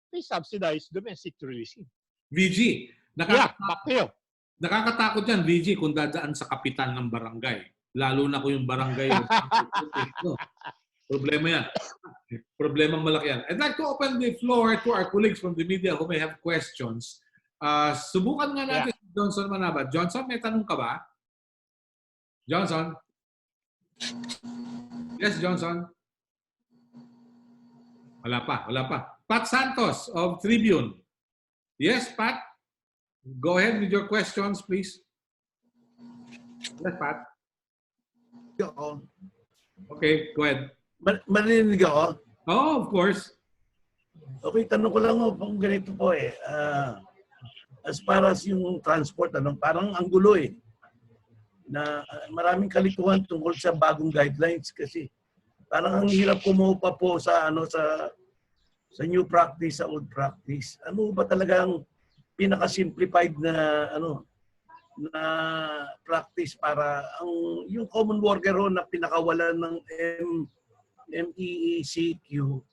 they subsidize domestic tourism. VG, back to you. Nakakatakot yan, VG, kung dadaan sa kapitan ng barangay. Lalo na kung yung barangay. Problema yan. Problemang malaki yan. I'd like to open the floor to our colleagues from the media who may have questions. Subukan nga natin si Johnson Manabat. Johnson, may tanong ka ba? Johnson? Yes, Johnson? Wala pa. Pat Santos of Tribune. Yes, Pat? Go ahead with your questions, please. Yes, Pat? Okay, go ahead. Marinig ako? Oh, of course. Okay, tanong ko lang kung ganito po as far as yung transport, parang ang gulo na maraming kalituhan tungkol sa bagong guidelines kasi parang ang hirap kumuha po sa sa new practice, sa old practice. Ano ba talagang pinaka-simplified na na practice para yung common worker na pinakawalan ng MECQ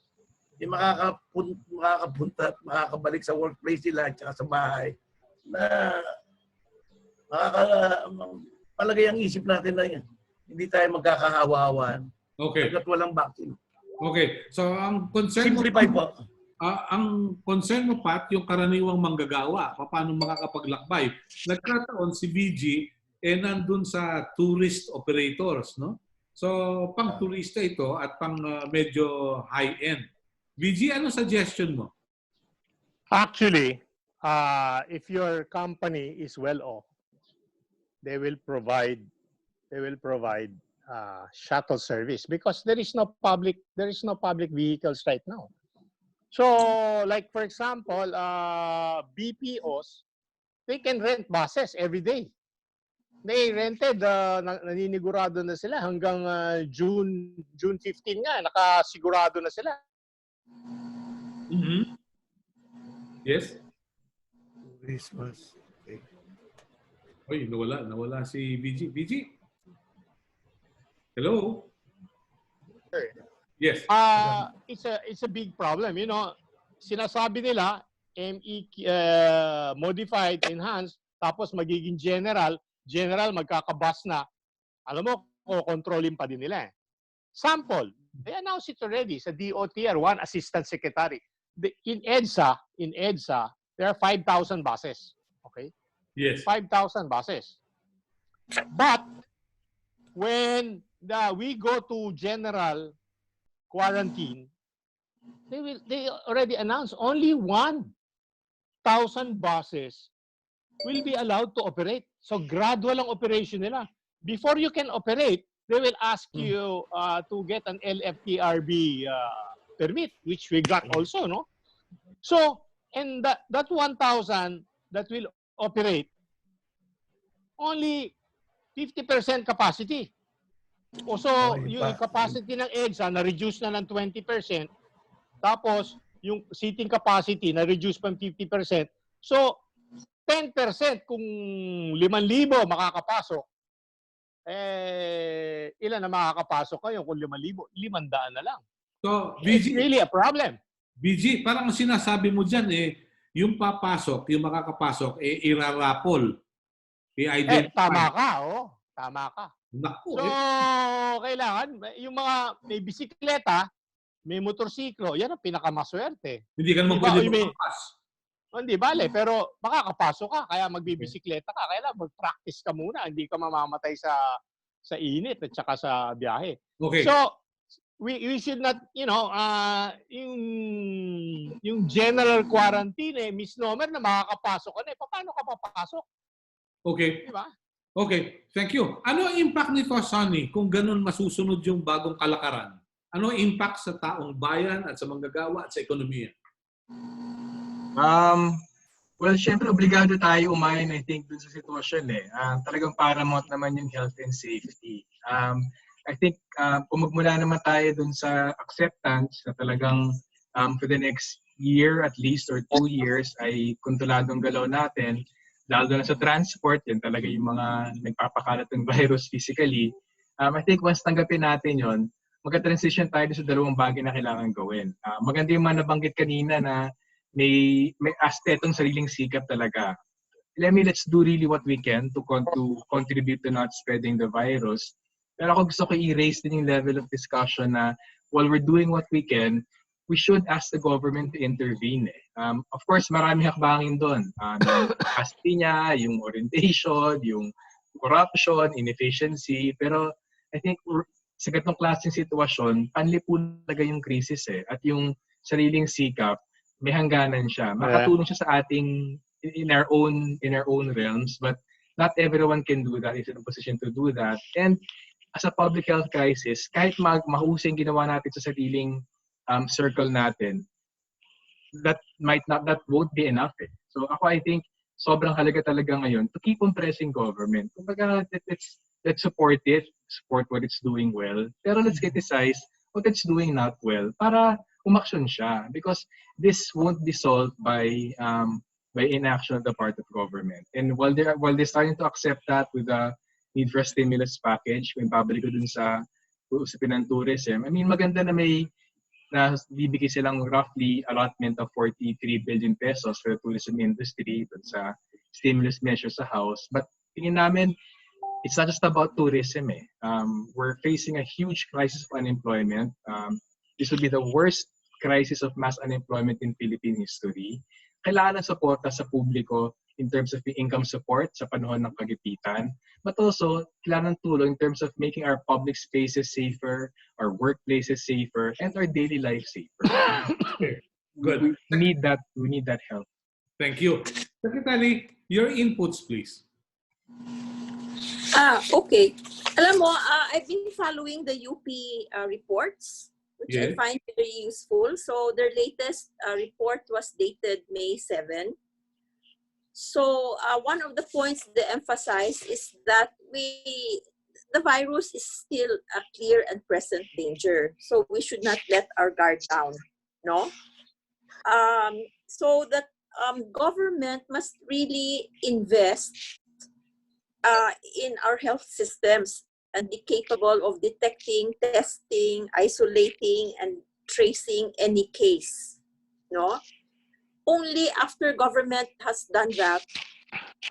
makakapunta at makakabalik sa workplace nila at sa bahay na palagay ang isip natin na hindi tayo magkakahawa-hawan. Okay. Hanggat walang vaccine. Okay. So ang concern mo, Simplify po. ang concern mo, Pat, yung karaniwang manggagawa, paano makakapaglakbay. Nagkataon si BG nandun sa tourist operators, no? So, pang turista ito at pang medyo high-end. BG, ano suggestion mo? Actually, if your company is well off, they will provide shuttle service because there is no public vehicles right now. So, like for example, BPOs, they can rent buses every day. They rented, naninigurado na sila hanggang June 15 nga, nakasigurado na sila. Mm-hmm. Yes? Christmas. Okay. Oy, nawala si BG. BG? Hello? Yes. It's a big problem, you know. Sinasabi nila ME modified, enhanced, tapos magiging general magkakabas na. Alam mo, kontrolin pa din nila. Sample, they announced it already sa DOTR 1 Assistant Secretary. In EDSA, there are 5,000 buses. Okay? Yes. 5,000 buses. But when we go to general quarantine, they already announced only 1,000 buses will be allowed to operate. So gradual ang operation nila. Before you can operate, they will ask you to get an LFTRB permit, which we got also, no? So, and that 1,000 that will operate, only 50% capacity. So, yung capacity ng EDSA na-reduce na ng 20%, tapos yung seating capacity na-reduce pa ng 50%. So, 10% kung 5,000 makakapasok, ilan na makakapasok kayo kung 5,000? 500 na lang. So, It's BG, really a problem. BG, parang ang sinasabi mo dyan yung papasok, yung makakapasok, irarapol. I-identify. Tama ka. Naku, So, kailangan, yung mga may bisikleta, may motorsiklo, yan ang pinakamaswerte. hindi ka naman pwede magpapas. Hindi bale, pero makakapasok ka, kaya magbibisikleta ka, kailangan mag-practice ka muna, hindi ka mamamatay sa init at saka sa biyahe. Okay. So, we should not, you know, yung general quarantine, misnomer na makakapasok ka na, paano ka papasok? Okay. Di ba? Okay, thank you. Ano ang impact nito, Sonny, kung ganun masusunod yung bagong kalakaran? Ano ang impact sa taong bayan at sa manggagawa at sa ekonomiya? Well, syempre, obligado tayo umayon, I think, dun sa sitwasyon talagang paramount naman yung health and safety. I think, kung magmula naman tayo dun sa acceptance na talagang for the next year at least or 2 years ay kontroladong galaw natin, lalo na sa transport, yan talaga yung mga nagpapakalat ng virus physically. I think once tanggapin natin yon, magka-transition tayo sa dalawang bagay na kailangan gawin. Maganda yung mga nabanggit kanina na may astetong sariling sikap talaga. Let's do really what we can to contribute to not spreading the virus. Pero ako gusto ko i-raise din yung level of discussion na while we're doing what we can, we should ask the government to intervene. Of course, marami hakbangin doon. Yung capacity niya, yung orientation, yung corruption, inefficiency. Pero I think sa ganitong klaseng sitwasyon, panlipo talaga yung krisis At yung sariling sikap, may hangganan siya. Makatulong siya sa ating in our own realms, but not everyone can do that, is in a position to do that. And as a public health crisis, kahit mahusay ginawa natin sa sariling circle natin, that won't be enough. So ako, I think sobrang halaga talaga ngayon to keep on pressing government. Kumbaga, let's support what it's doing well, pero let's criticize what it's doing not well para umaksyon siya, because this won't be solved by inaction on the part of government. And while they're starting to accept that with the need for a stimulus package, kung pabalik ko dun sa usapin ng tourism, I mean, maganda na may na bibigay silang roughly allotment of 43 billion pesos for the tourism industry dun sa stimulus measures sa House. But tingin namin, it's not just about tourism. We're facing a huge crisis of unemployment. This will be the worst crisis of mass unemployment in Philippine history. Kailangan ng suporta sa publiko in terms of the income support sa panahon ng kagipitan, but also kailangan ng tulong in terms of making our public spaces safer, our workplaces safer, and our daily life safer. Good. We need that help. Thank you. Secretary, your inputs, please. Okay. Alam mo, I've been following the UP reports, which I find very useful. So their latest report was dated May 7. So one of the points they emphasize is that the virus is still a clear and present danger. So we should not let our guard down, no? So that government must really invest in our health systems and be capable of detecting, testing, isolating, and tracing any case. No? Only after government has done that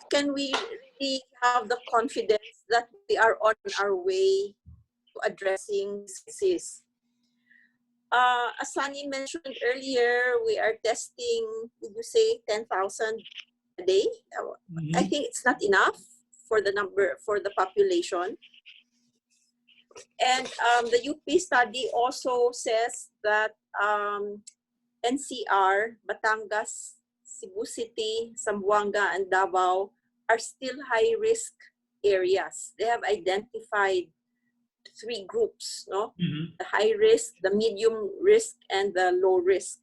can we really have the confidence that we are on our way to addressing disease. As Sunny mentioned earlier, we are testing, did you say 10,000 a day? I think it's not enough for the population. And the UP study also says that NCR, Batangas, Cebu City, Zamboanga, and Davao are still high-risk areas. They have identified 3 groups, no? The high risk, the medium risk, and the low risk.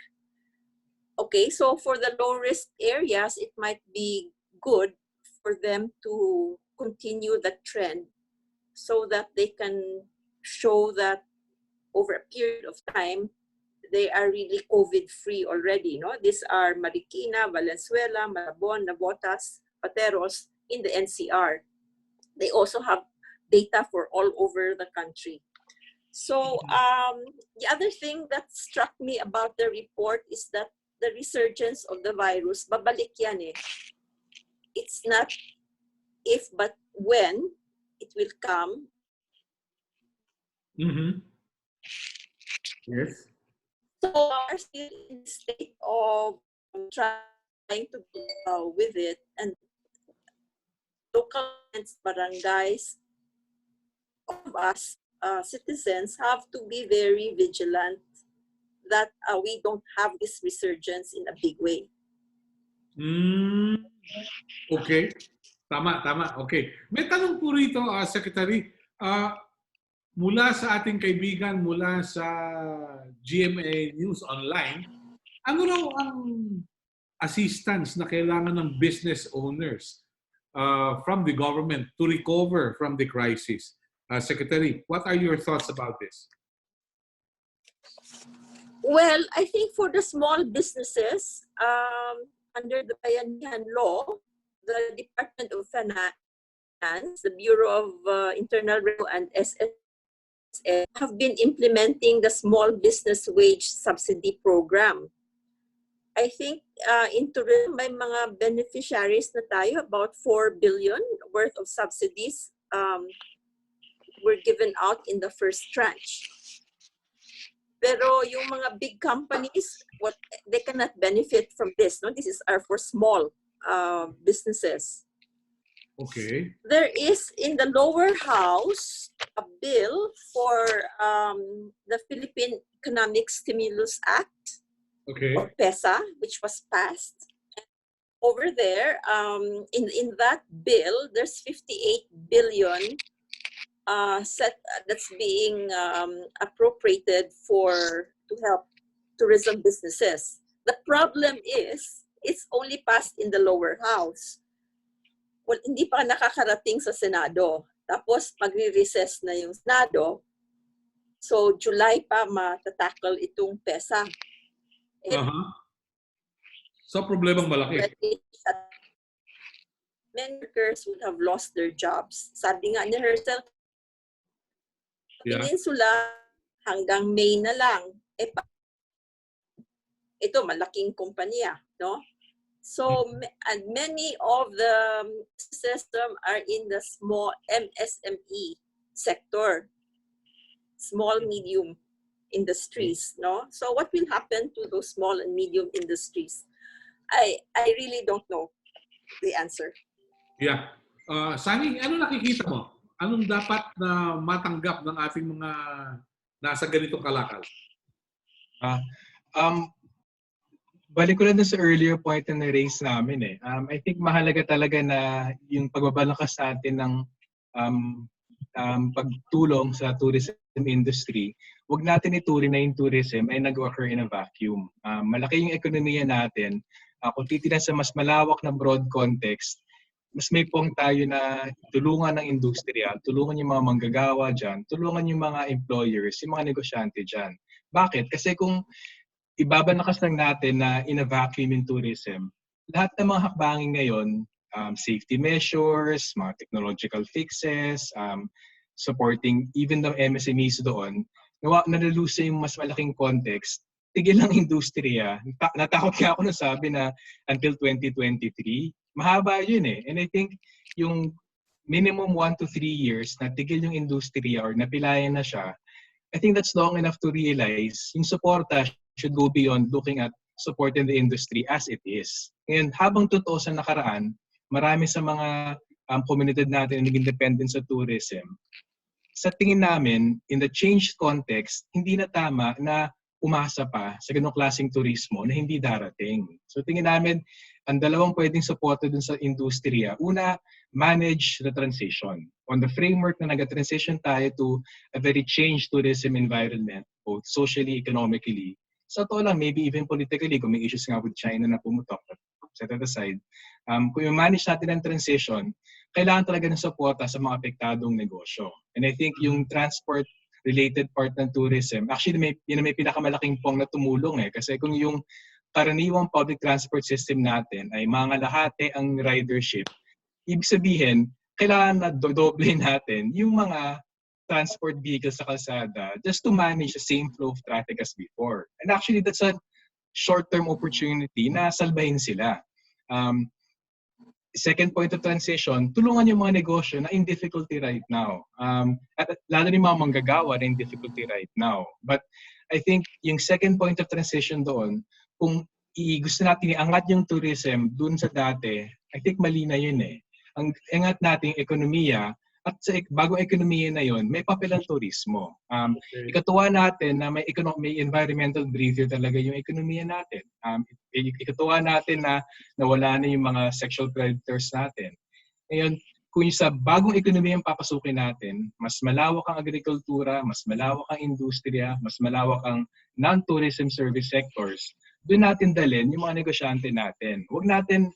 Okay, so for the low risk areas, it might be good for them to continue the trend so that they can show that over a period of time, they are really COVID-free already. No? These are Marikina, Valenzuela, Malabon, Navotas, Pateros in the NCR. They also have data for all over the country. So the other thing that struck me about the report is that the resurgence of the virus, babalik yan eh. It's not if, but when it will come. Yes. So we are still in the state of trying to deal with it, and local barangays, all of us citizens have to be very vigilant that we don't have this resurgence in a big way. Okay. Tama. Okay. May tanong po rito, Secretary. Mula sa ating kaibigan, mula sa GMA News Online, ano raw ang assistance na kailangan ng business owners from the government to recover from the crisis? Secretary, what are your thoughts about this? Well, I think for the small businesses, under the Bayanihan Law, the Department of Finance, the Bureau of Internal Revenue, and SSS have been implementing the Small Business Wage Subsidy Program. I think in tourism, may mga beneficiaries na tayo, about 4 billion worth of subsidies were given out in the first tranche. Pero yung mga big companies, they cannot benefit from this. No? This is for small businesses. Okay. There is in the lower house a bill for the Philippine Economic Stimulus Act, or PESA, which was passed. And over there, in that bill, there's 58 billion that's being appropriated to help tourism businesses. The problem is it's only passed in the lower house. Well, hindi pa nakakarating sa Senado. Tapos magre-recess na yung Senado. So July pa matatackle itong PESA. So problemang malaki. Many workers would have lost their jobs. Sabi nga ni Herschel, Peninsula hanggang May na lang. Ito, malaking kumpanya, no? So, and many of the system are in the small MSME sector, small, medium industries, no? So what will happen to those small and medium industries? I really don't know the answer. Yeah. Sunny, ano nakikita mo? Anong dapat na matanggap ng ating mga nasa ganitong kalakal? Ah, um, Balik ko lang dun sa earlier point na na-raise namin eh. I think mahalaga talaga na yung pagbabalakas natin ng pagtulong sa tourism industry, wag natin ituring na yung tourism ay nag-occur in a vacuum. Malaki yung ekonomiya natin. Kung titignan sa mas malawak na broad context, mas may pong tayo na tulungan ng industriya, tulungan yung mga manggagawa dyan, tulungan yung mga employers, yung mga negosyante dyan. Bakit? Kasi kung ibabalakas lang natin na in a vacuum in tourism, lahat ng mga hakbangin ngayon, safety measures, mga technological fixes, supporting even the MSMEs doon, nalulusa yung mas malaking context, tigil lang industriya. Natakot ka ako na sabi na until 2023, mahaba yun eh. And I think yung minimum 1 to 3 years na tigil yung industriya or napilayan na siya, I think that's long enough to realize yung suporta should go beyond looking at supporting the industry as it is. Ngayon, habang totoo sa nakaraan, marami sa mga komunidad natin na naging dependent sa tourism. Sa tingin namin, in the changed context, hindi na tama na umasa pa sa ganong klaseng turismo na hindi darating. So tingin namin, ang dalawang pwedeng suporta dun sa industriya. Una, manage the transition. On the framework na nag-transition tayo to a very changed tourism environment, both socially, economically, sa totoo lang, maybe even politically, kung may issues nga with China na pumutok, set it aside. Kung i-manage natin ang transition, kailangan talaga ng suporta sa mga apektadong negosyo. And I think yung transport-related part ng tourism, actually yun may pinakamalaking pong na tumulong eh. Kasi kung yung karaniwang public transport system natin ay mga lahate ang ridership, ibig sabihin, kailangan na doble natin yung mga transport vehicles sa kalsada just to manage the same flow of traffic as before. And actually, that's a short-term opportunity na salbahin sila. Second point of transition, tulungan yung mga negosyo na in difficulty right now. At lalo yung mga manggagawa na in difficulty right now. But I think yung second point of transition doon, kung gusto natin iangat yung tourism doon sa dati, I think mali na yun eh. Ang angat nating ekonomiya, at sa bagong ekonomiya na yon, may papel ang turismo. Ikatuwa natin na may environmental breather talaga yung ekonomiya natin. Ikatuwa natin na nawala na yung mga sexual predators natin. Ngayon, kung yung sa bagong ekonomiya yung papasukin natin, mas malawak ang agrikultura, mas malawak ang industriya, mas malawak ang non-tourism service sectors, doon natin dalhin yung mga negosyante natin. Huwag natin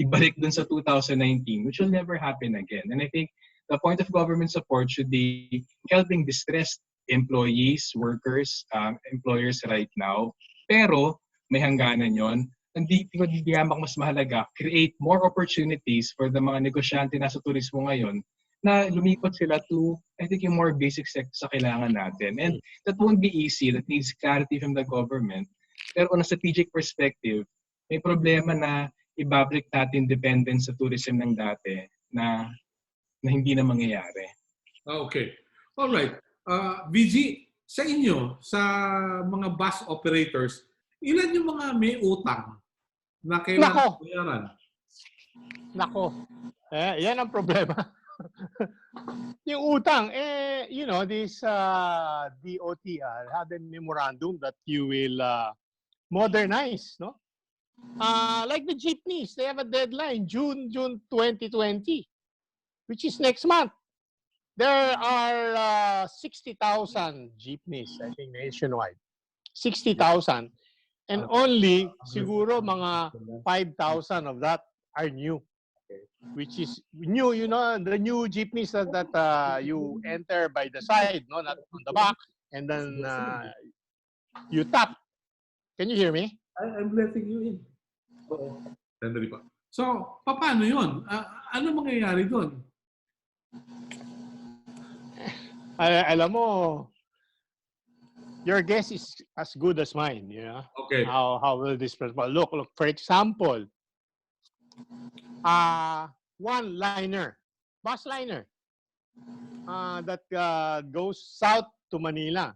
ibalik dun sa 2019, which will never happen again. And I think the point of government support should be helping distressed employees, workers, employers right now. Pero may hangganan yon. Hindi hamak mas mahalaga, create more opportunities for the mga negosyante na sa turismo ngayon na lumipat sila to, I think, yung more basic sa kailangan natin. And that won't be easy. That needs clarity from the government. Pero on a strategic perspective, may problema na ibabalik natin dependence sa tourism ng dati na hindi na mangyayari. Okay. All right. VG, sa inyo, sa mga bus operators, ilan yung mga may utang na kailangan bayaran? Nako. Yan ang problema. Yung utang, this DOTR had a memorandum that you will modernize, no? Like the jeepneys, they have a deadline, June 2020. Which is next month. There are 60,000 jeepneys, I think, nationwide. 60,000. And only, siguro, mga 5,000 of that are new. Which is new, the new jeepneys that you enter by the side, no, not on the back, and then you tap. Can you hear me? I'm letting you in. Oo. Sandali pa. So, paano yun? Ano mangyayari doon? Alam mo, your guess is as good as mine, you know. Okay. How will this principle look? For example, one liner, bus liner, that goes south to Manila.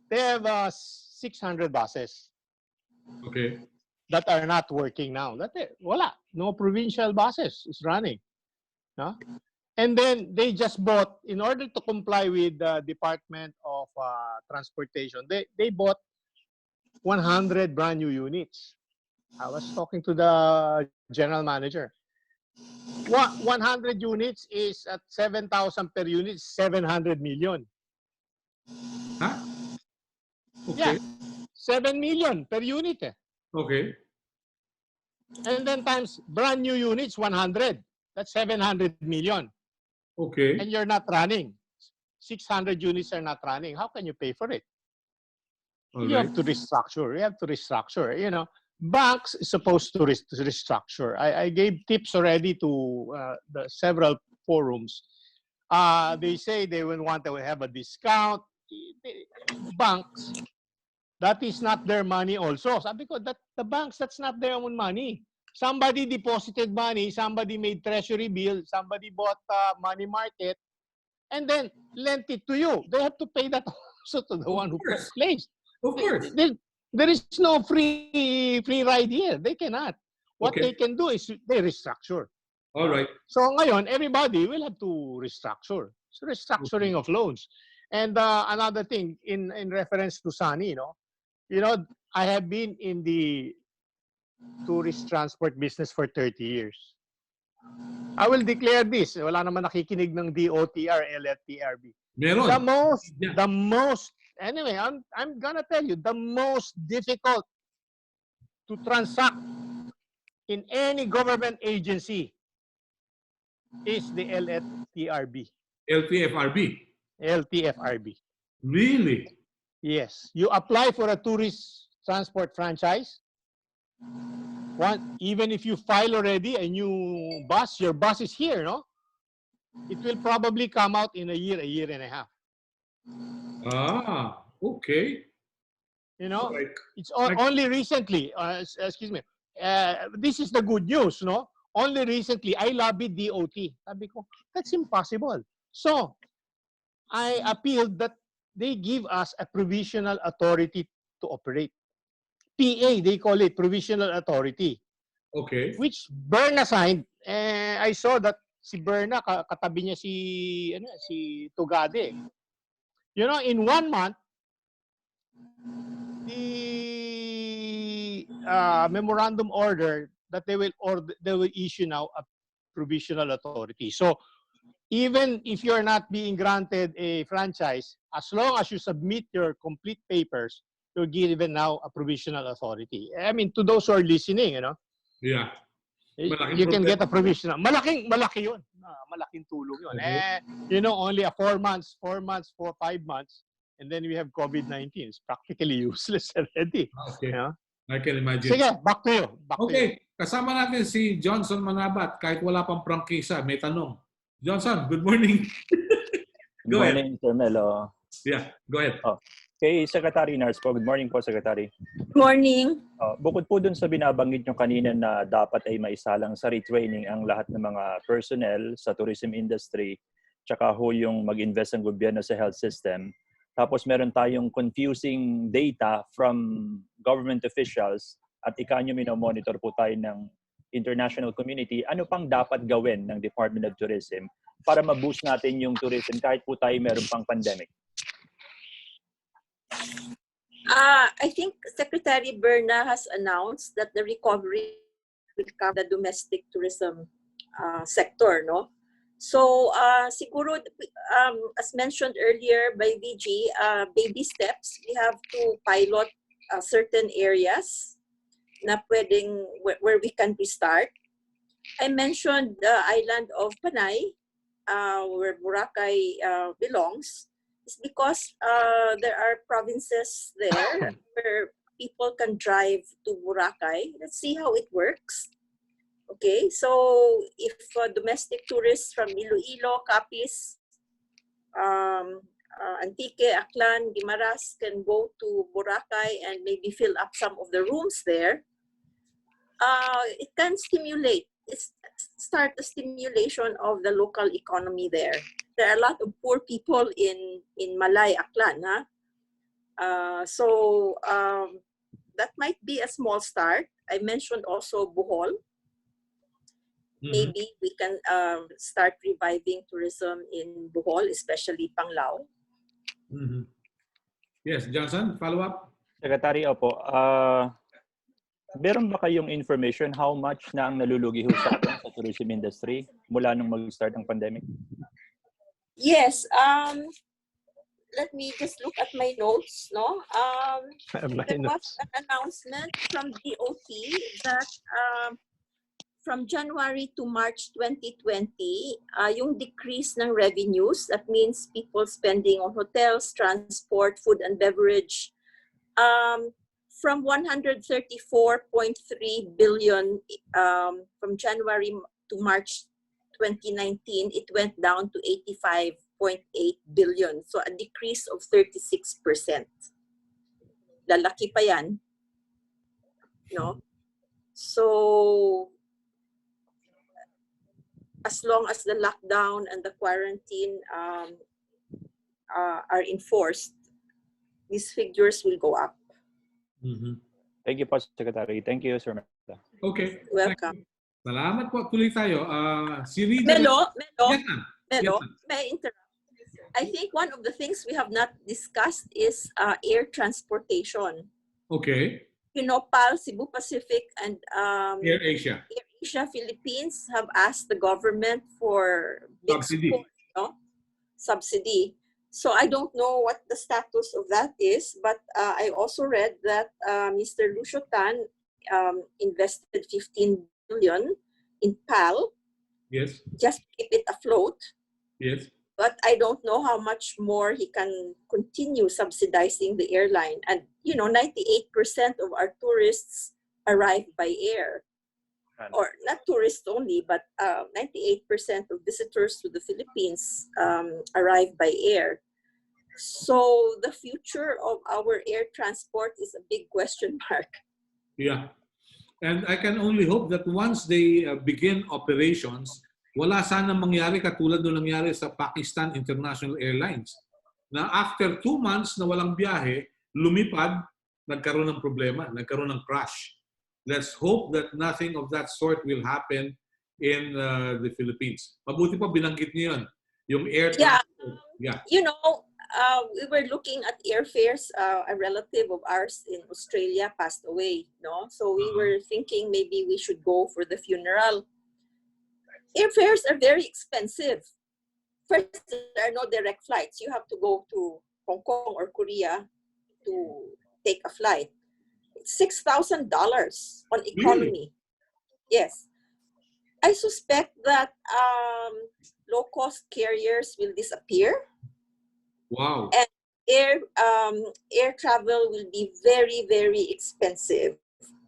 They have 600 buses Okay. that are not working now. Wala. No provincial buses is running. No? And then they just bought, in order to comply with the Department of Transportation, they bought 100 brand new units. I was talking to the general manager. 100 units is at 7,000 per unit, 700 million. Huh? Yeah, Okay. 7 million per unit. Okay. And then times brand new units, 100. That's 700 million. Okay. And you're not running. 600 units are not running. How can you pay for it? All You right. have to restructure. You have to restructure. You know, banks is supposed to restructure. I gave tips already to the several forums. They say they will want to have a discount. Banks, that is not their money also. Sabi ko, that the banks, that's not their own money. Somebody deposited money, somebody made treasury bill, somebody bought money market, and then lent it to you. They have to pay that also to the one who placed. Of course. There is no free ride here. They cannot. What Okay. they can do is they restructure. All right. So ngayon, everybody will have to restructure. So restructuring of loans. And another thing, in reference to Sunny, I have been in the tourist transport business for 30 years. I will declare this. Wala naman nakikinig ng DOTR, LTRB. Meron. The most, anyway, I'm gonna tell you, the most difficult to transact in any government agency is the LTRB. LTFRB. LTFRB. Really? Yes. You apply for a tourist transport franchise. Even if you file already a new bus, your bus is here, no? It will probably come out in a year and a half. Ah, okay. You know, Right. it's only recently, excuse me, this is the good news, no? Only recently, I lobbied DOT. Sabi ko, that's impossible. So, I appealed that they give us a provisional authority to operate. PA, they call it, provisional authority. Okay. Which Berna signed. I saw that si Berna, katabi niya si Tugade. You know, in 1 month, the memorandum order that they will issue now a provisional authority. So even if you're not being granted a franchise, as long as you submit your complete papers, you're given now a provisional authority. I mean, to those who are listening, you know, Yeah. you can get a provisional. Malaki yun. Malaking tulong yun. You know, only a 4 months, 5 months, and then we have COVID-19. It's practically useless already. Okay. Yeah? I can imagine. Sige, back to you. Okay. Kasama natin si Johnson Manabat. Kahit wala pang prangkisa, may tanong. Johnson, good morning. Good morning, Sir Melo. Yeah, go ahead. Kay Secretary Nars po. Good morning po, Secretary. Good morning. Bukod po dun sa binabanggit nyo kanina na dapat ay maisalang sa retraining ang lahat ng mga personnel sa tourism industry, tsaka ho yung mag-invest ang gobyerno sa health system. Tapos meron tayong confusing data from government officials at ikanyo minomonitor po tayo ng international community. Ano pang dapat gawin ng Department of Tourism para ma-boost natin yung tourism kahit po tayo meron pang pandemic? I think Secretary Berna has announced that the recovery will cover the domestic tourism sector, no? So siguro, as mentioned earlier by VG, baby steps. We have to pilot certain areas na pwedeng where we can restart. I mentioned the island of Panay, where Boracay belongs. It's because there are provinces there where people can drive to Boracay. Let's see how it works. Okay, so if domestic tourists from Iloilo, Capiz, Antique, Aklan, Guimaras can go to Boracay and maybe fill up some of the rooms there, it can start a stimulation of the local economy there. There are a lot of poor people in Malay, Aklan. So that might be a small start. I mentioned also Bohol. Maybe we can start reviving tourism in Bohol, especially Panglao. Yes, Johnson, follow up? Secretary, opo, meron ba kayong information how much na ang nalulugi ho sa atin sa tourism industry mula nung mag-start ng pandemic? Yes. Let me just look at my notes. No. There was an announcement from DOT that from January to March 2020, yung decrease ng revenues, that means people spending on hotels, transport, food and beverage, from 134.3 billion from January to March 2019, it went down to 85.8 billion. So a decrease of 36%. Lalaki pa yan. No? So as long as the lockdown and the quarantine are enforced, these figures will go up. Thank you po, Secretary. Thank you, Sir Meta. Okay. Welcome. Salamat po. Tuloy tayo. Si Rita. Melo, Yes, may I interrupt? I think one of the things we have not discussed is air transportation. Okay. You know, PAL, Cebu Pacific, and Air Asia. Air Asia Philippines have asked the government for big Subsidy. support, subsidy. So I don't know what the status of that is, but I also read that Mr. Lucio Tan invested 15 billion in PAL. Yes. Just to keep it afloat. Yes. But I don't know how much more he can continue subsidizing the airline. And, 98% of our tourists arrive by air. Or not tourists only, but 98% of visitors to the Philippines arrive by air. So the future of our air transport is a big question mark. Yeah. And I can only hope that once they begin operations, wala sana mangyari katulad nung nangyari sa Pakistan International Airlines. Na after 2 months na walang biyahe, lumipad, nagkaroon ng problema, nagkaroon ng crash. Let's hope that nothing of that sort will happen in the Philippines. Mabuti pa binanggit niyo yun. Yung air transport. Yeah. We were looking at airfares. A relative of ours in Australia passed away, no? So we were thinking maybe we should go for the funeral. Airfares are very expensive. First, there are no direct flights. You have to go to Hong Kong or Korea to take a flight. It's $6,000 on economy. Really? Yes. I suspect that low-cost carriers will disappear. Wow. And air travel will be very, very expensive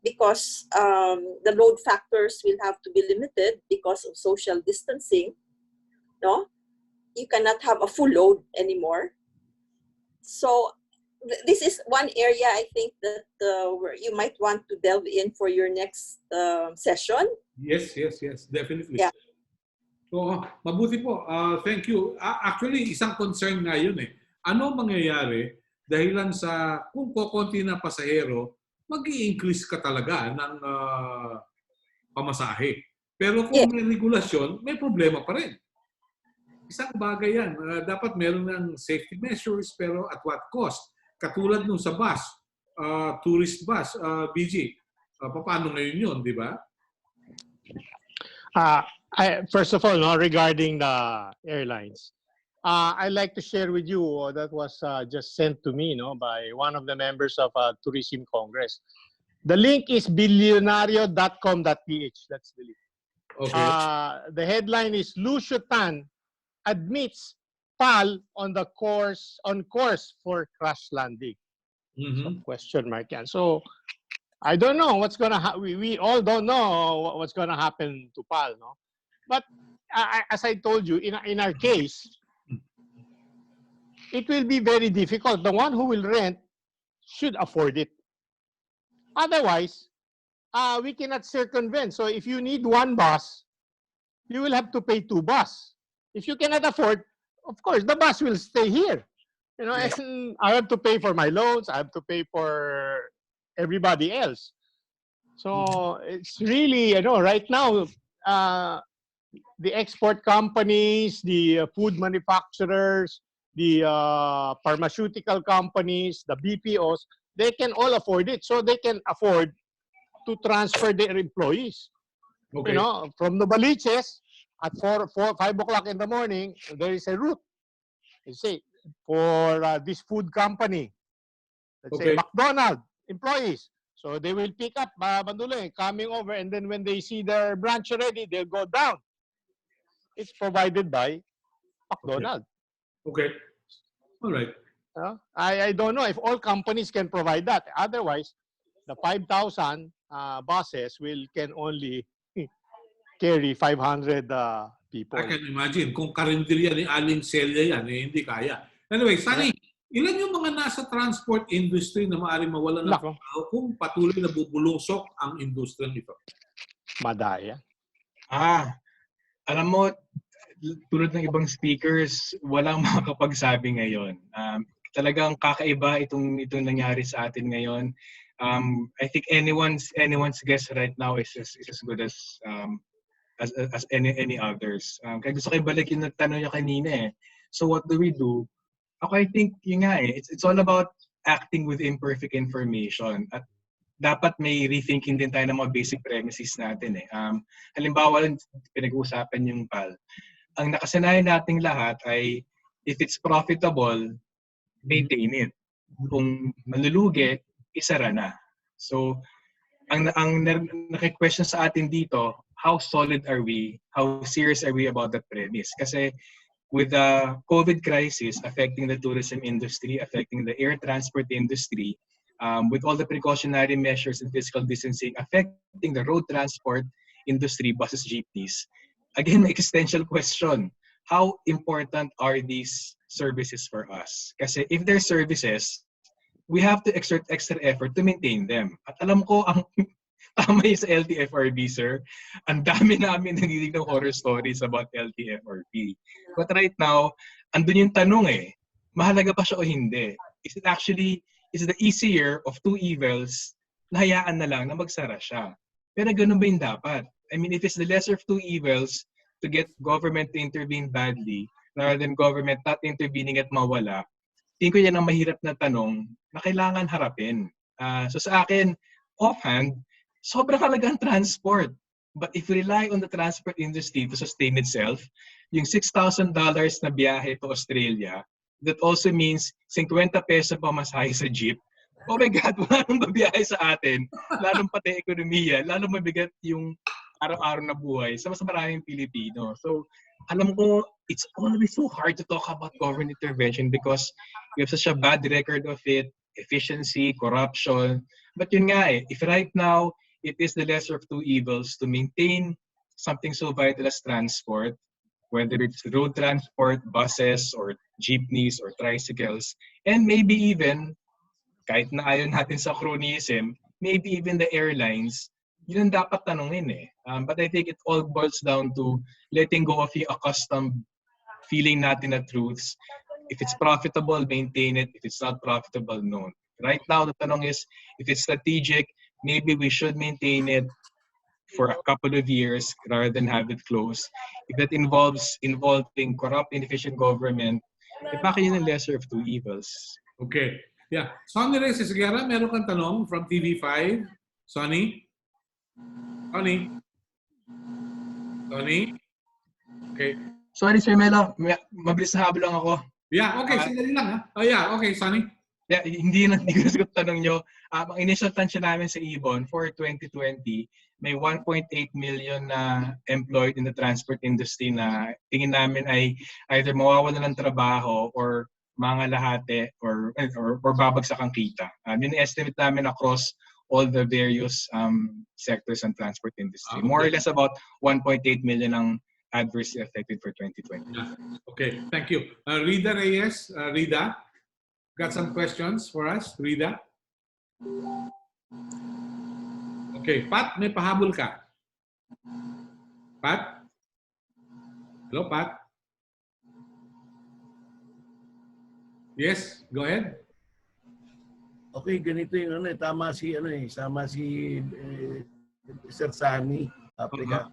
because the load factors will have to be limited because of social distancing. No, you cannot have a full load anymore. So this is one area I think that where you might want to delve in for your next session. Yes, definitely. Yeah. So, mabuti po. Thank you. Actually, isang concern nga yun eh. Ano mangyayari dahilan sa kung kokonti na pasahero, mag-i-increase ka talaga ng pamasahe. Pero kung may regulasyon, may problema pa rin. Isang bagay yan. Dapat meron ng safety measures, pero at what cost? Katulad nung sa bus, tourist bus, BG. Paano ngayon yun, di ba? First of all, regarding the airlines, I'd like to share with you that was just sent to me by one of the members of Tourism Congress. The link is billionario.com.ph. That's the link. Okay. The headline is Lucio Tan admits PAL on course for crash landing. So, question mark yan. So I don't know what's gonna happen. We all don't know what's gonna happen to PAL, no? But as I told you, in our case, it will be very difficult. The one who will rent should afford it. Otherwise, we cannot circumvent. So if you need one bus, you will have to pay 2 bus. If you cannot afford, of course, the bus will stay here. You know, and I have to pay for my loans. I have to pay for everybody else. So it's really, you know, right now, the export companies, the food manufacturers, the pharmaceutical companies, the BPOs, they can all afford it. So they can afford to transfer their employees. Okay. You know, from the Baliches at 5 o'clock in the morning, there is a route. Let's say, for this food company, let's say Okay. McDonald's employees. So they will pick up Bandulay coming over, and then when they see their branch already, they'll go down. It's provided by McDonald's. Okay. All right. I don't know if all companies can provide that. Otherwise, the 5,000 buses can only carry 500 people. I can imagine. Kung karinderya ni Aling Celia yan, hindi kaya. Anyway, Sunny, ilan yung mga nasa transport industry na maaaring mawalan ng trabaho kung patuloy na bubulusok ang industriya nito? Madaya. Alam mo, tulad ng ibang speakers, walang makakapagsabi ngayon. Talagang kakaiba itong nangyari sa atin ngayon. I think anyone's guess right now is as good as any others. Kaya gusto ko ibalik yung tanong niya kanina eh. So what do we do? Ako, I think yun nga eh. It's all about acting with imperfect information. At dapat may rethinking din tayo ng mga basic premises natin eh. Halimbawa, pinag-uusapan yung PAL. Ang nakasanayan nating lahat ay if it's profitable, maintain it. Kung malulugi, isara na. So, ang naki-question sa atin dito, how solid are we? How serious are we about that premise? Kasi with the COVID crisis affecting the tourism industry, affecting the air transport industry, with all the precautionary measures and physical distancing affecting the road transport industry, buses, jeepneys, again, existential question. How important are these services for us? Kasi if they're services, we have to exert extra effort to maintain them. At alam ko, ang tama yung sa LTFRB, sir. Ang dami namin naninig ng horror stories about LTFRB. But right now, andun yung tanong eh, mahalaga pa siya o hindi? Is it the easier of two evils na hayaan na lang na magsara siya? Pero ganun ba yung dapat? I mean, if it's the lesser of two evils to get government to intervene badly rather than government not intervening at mawala, tingin ko yan ang mahirap na tanong na kailangan harapin. So sa akin, offhand, sobrang halaga ang transport. But if we rely on the transport industry to sustain itself, yung $6,000 na biyahe to Australia, that also means 50 peso pa masahe sa jeep. Oh my God, wala nang babiyahe sa atin. Lalong pati ekonomiya, lalong mabigat yung araw-araw na buhay sa mas maraming Pilipino. So, alam ko, it's always so hard to talk about government intervention because we have such a bad record of it, efficiency, corruption. But yun nga eh, if right now, it is the lesser of two evils to maintain something so vital as transport, whether it's road transport, buses, or jeepneys, or tricycles, and maybe even, kahit na ayaw natin sa cronyism, maybe even the airlines, yun ang dapat tanungin eh. But I think it all boils down to letting go of the accustomed feeling natin na truths. If it's profitable, maintain it. If it's not profitable, no. Right now, the tanong is, if it's strategic, maybe we should maintain it for a couple of years rather than have it close. If that involving corrupt, inefficient government, baka yun ang lesser of two evils. Okay. Yeah. Sonny Reyes Sigara, meron kang tanong from TV5. Sonny? Sonny? Okay. Sorry, Sir Melo. Mabilis na habol lang ako. Yeah, okay. Sandali lang ha. Oh yeah, okay, Sonny. Yeah, hindi ko nasagot tanong nyo. Ang initial tansya namin sa Ibon for 2020, may 1.8 million na employed in the transport industry na tingin namin ay either mawawalan ng trabaho or mga lahate or babagsak ang kita. Yun estimate namin across all the various sectors and transport industry. More or less about 1.8 million ang adversely affected for 2020. Okay, thank you. Rida Reyes, Rida, got some questions for us, Rida? Okay, Pat, may pahabol ka. Pat? Hello, Pat? Yes, go ahead. Okay, ganito yung tama si Sir Sani, Africa.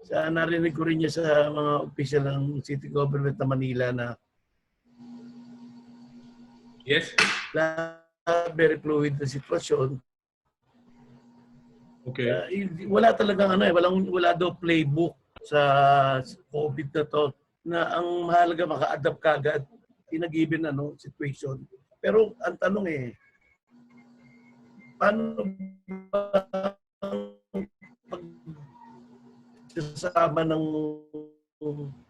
Sa narinig ko rin niya sa mga opisyal ng City Government ng Manila na Yes. Very fluid na sitwasyon. Okay. Wala talagang wala daw playbook sa COVID na to na ang mahalaga maka-adapt kagad in a given situation. Pero ang tanong paano ba pagsasama ng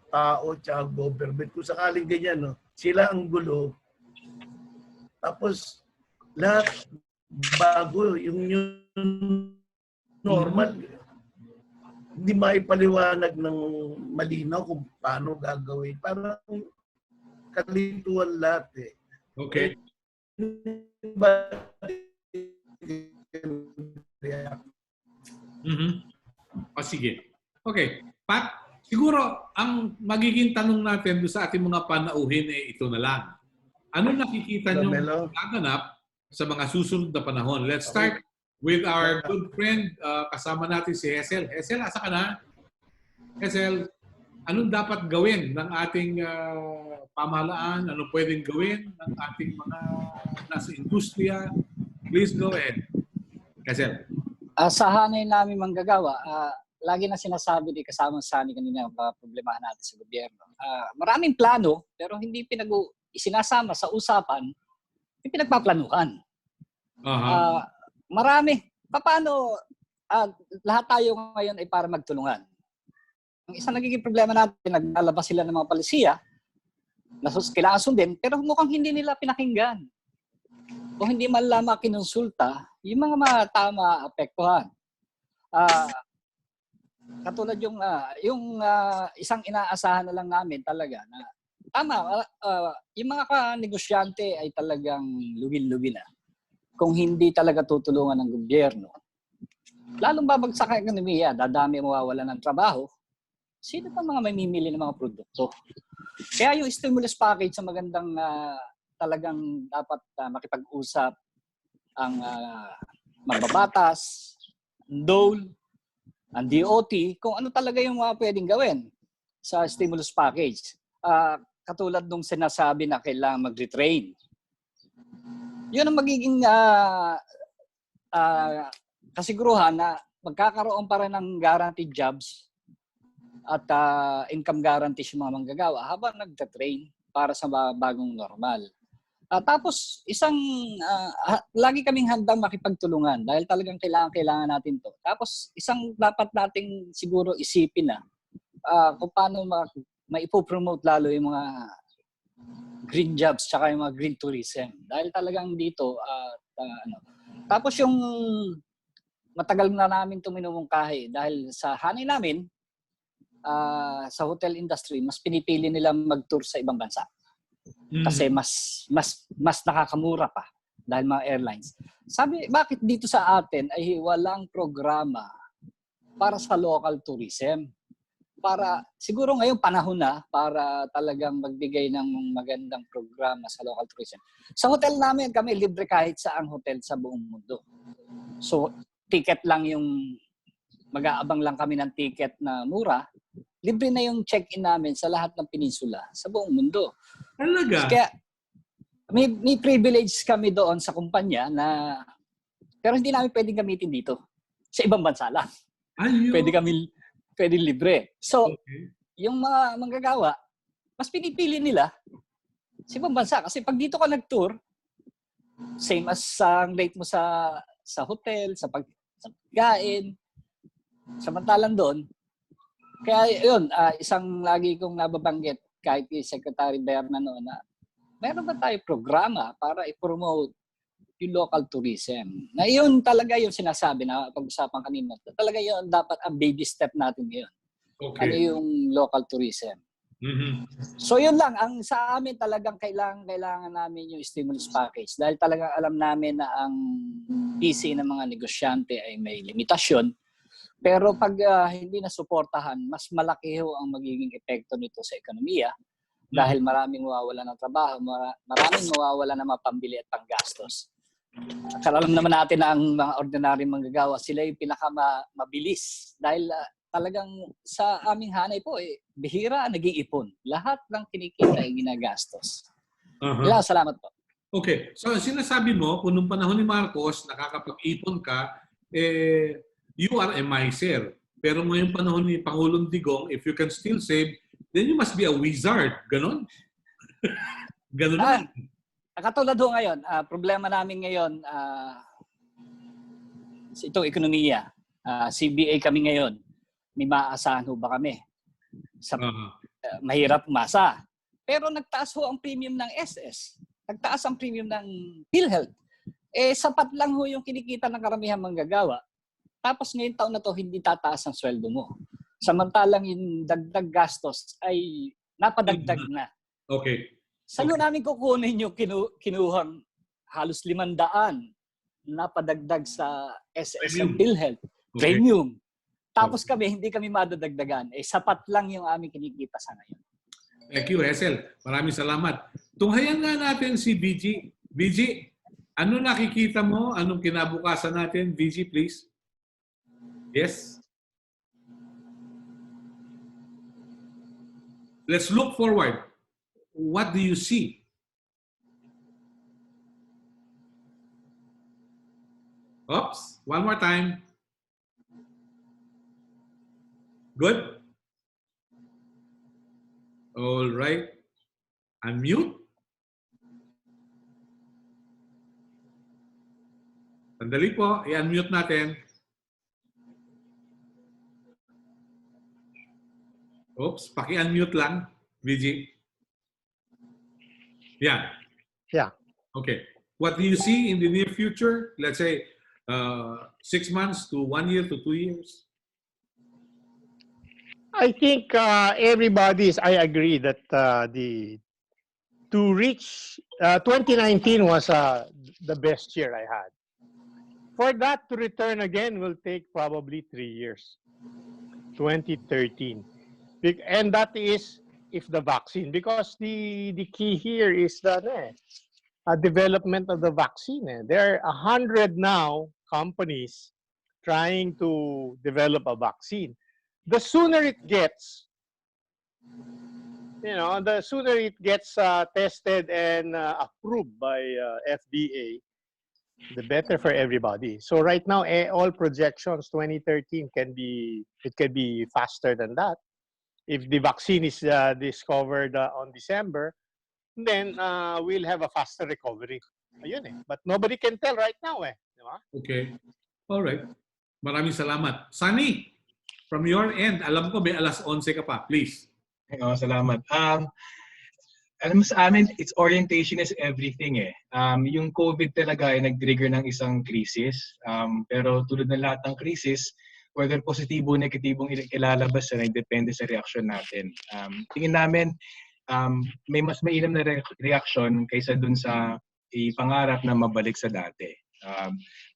tao at government kung sakaling ganyan, sila ang gulo, tapos lahat bago yung normal, hindi maipaliwanag ng malinaw kung paano gagawin. Parang kalituan lahat Okay. Sige. Okay. Pat, siguro ang magiging tanong natin sa ating mga panauhin ito na lang. Ano nakikita nyo gaganap sa mga susunod na panahon? Let's start with our good friend. Kasama natin si Hesel. Hesel, asa ka na? Hesel, anong dapat gawin ng ating pamahalaan? Ano pwedeng gawin ng ating mga nasa industriya? Please go ahead. Hesel. Sa hanay namin manggagawa, lagi na sinasabi di kasama sa amin kanina ang problemahan natin sa gobyerno. Maraming plano pero hindi isinasama sa usapan, hindi pinagpaplanuhan. Marami. Paano lahat tayo ngayon ay para magtulungan? Ang isang nagiging problema natin, naglalabas sila ng mga palisiya na kailangan sundin, pero mukhang hindi nila pinakinggan. O hindi man lamang kinonsulta, yung mga tama apektuhan. Katulad yung isang inaasahan na lang namin talaga na tama, yung mga negosyante ay talagang lugi-lugi na. Kung hindi talaga tutulungan ng gobyerno, lalong babagsak ang ekonomiya, dadami mawawala ng trabaho, sino pa mga mamimili ng mga produkto? Kaya yung stimulus package sa magandang talagang dapat makipag-usap ang magbabatas, DOLE, ang DOT, kung ano talaga yung mga pwedeng gawin sa stimulus package. Katulad nung sinasabi na kailangan mag-retrain. Yun ang magiging kasiguruhan na magkakaroon pa rin ng guaranteed jobs at income guarantees yung mga manggagawa habang nagtatrain para sa bagong normal. Tapos, lagi kaming handang makipagtulungan dahil talagang kailangan natin to. Tapos, isang dapat nating siguro isipin na kung paano maipopromote lalo yung mga green jobs tsaka yung mga green tourism. Dahil talagang dito, Tapos yung matagal na namin ito minumungkahi dahil sa hanay namin, sa hotel industry, mas pinipili nila mag-tour sa ibang bansa. Kasi mas nakakamura pa dahil mga airlines. Sabi, bakit dito sa atin ay walang programa para sa local tourism? Para siguro ngayon panahon na para talagang magbigay ng magandang programa sa local tourism. Sa hotel namin kami libre kahit saang hotel sa buong mundo. So ticket lang yung mag-aabang lang kami ng ticket na mura. Libre na yung check-in namin sa lahat ng peninsula sa buong mundo. Talaga? Kaya may privilege kami doon sa kumpanya na pero hindi namin pwedeng gamitin dito. Sa ibang bansa lang. Pwede libre. So, yung mga manggagawa, mas pinipili nila sa ibang bansa. Kasi pag dito ka nag-tour, same as ang rate mo sa hotel, sa pagkain, samantalang doon. Kaya yun, isang lagi kong nababanggit kahit kay Secretary Berna noon na meron ba tayo programa para i-promote yung local tourism? Na yun talaga yung sinasabi na pag-usapan kanina. Talaga yun dapat ang baby step natin ngayon. Okay. Ano yung local tourism? So yun lang, ang sa amin talagang kailangan namin yung stimulus package dahil talagang alam namin na ang PC ng mga negosyante ay may limitasyon. Pero pag hindi na suportahan, mas malaki ho ang magiging epekto nito sa ekonomiya dahil maraming mawawala ng trabaho, maraming mawawala ng mga pambili at panggastos. Alam naman natin na ang mga ordinaryong manggagawa, sila yung pinakamabilis dahil talagang sa aming hanay po, bihira nag-iipon. Lahat ng kinikita ay ginagastos. Salamat po. Okay. So sinasabi mo, kung nung panahon ni Marcos, nakakapag-ipon ka, you are a miser. Pero ngayong panahon ni Pangulong Digong, if you can still save, then you must be a wizard. Ganon? Ganon na. Katulad ho ngayon, problema namin ngayon, itong ekonomiya. CBA kami ngayon. May maaasahan ho ba kami? Mahirap umasa. Pero nagtaas ho ang premium ng SS. Nagtaas ang premium ng PhilHealth. Sapat lang ho yung kinikita ng karamihan manggagawa. Tapos ngayong taon na to, hindi tataas ang sweldo mo. Samantalang yung dagdag gastos ay napadagdag na. Okay. Saan namin kukunin yung kinuhang halos 500 napadagdag sa SS ng PhilHealth? Premium. Tapos hindi kami madadagdagan. Sapat lang yung aming kinikita sa ngayon. Thank you, Hazel. Maraming salamat. Tunghayan nga natin si BG. BG, ano nakikita mo? Anong kinabukasan natin? BG, please. Yes? Let's look forward. What do you see? Oops. One more time. Good? All right. Unmute. Sandali po. I-unmute natin. Oops. Paki-unmute lang, VG. Yeah. Yeah. Okay. What do you see in the near future? Let's say 6 months to 1 year to 2 years? I think I agree that to reach 2019 was the best year I had. For that to return again will take probably 3 years, 2013. And that is if the vaccine, because the key here is the development of the vaccine. There are 100 now companies trying to develop a vaccine. The sooner it gets, the sooner it gets tested and approved by FDA, the better for everybody. So right now, all projections 2013 can be faster than that. If the vaccine is discovered on December, then we'll have a faster recovery. Ayun But nobody can tell right now Diba? Okay. All right. Maraming salamat. Sunny, from your end, alam ko may alas 11 ka pa. Please. Salamat. Alam mo sa amin, its orientation is everything Yung COVID talaga ay nag-trigger ng isang krisis. Pero tulad ng lahat ng krisis, whether positibo o negatibong ilalabas ay depende sa reaksyon natin. Tingin namin, may mas mainam na reaksyon kaysa dun sa ipangarap na mabalik sa dati.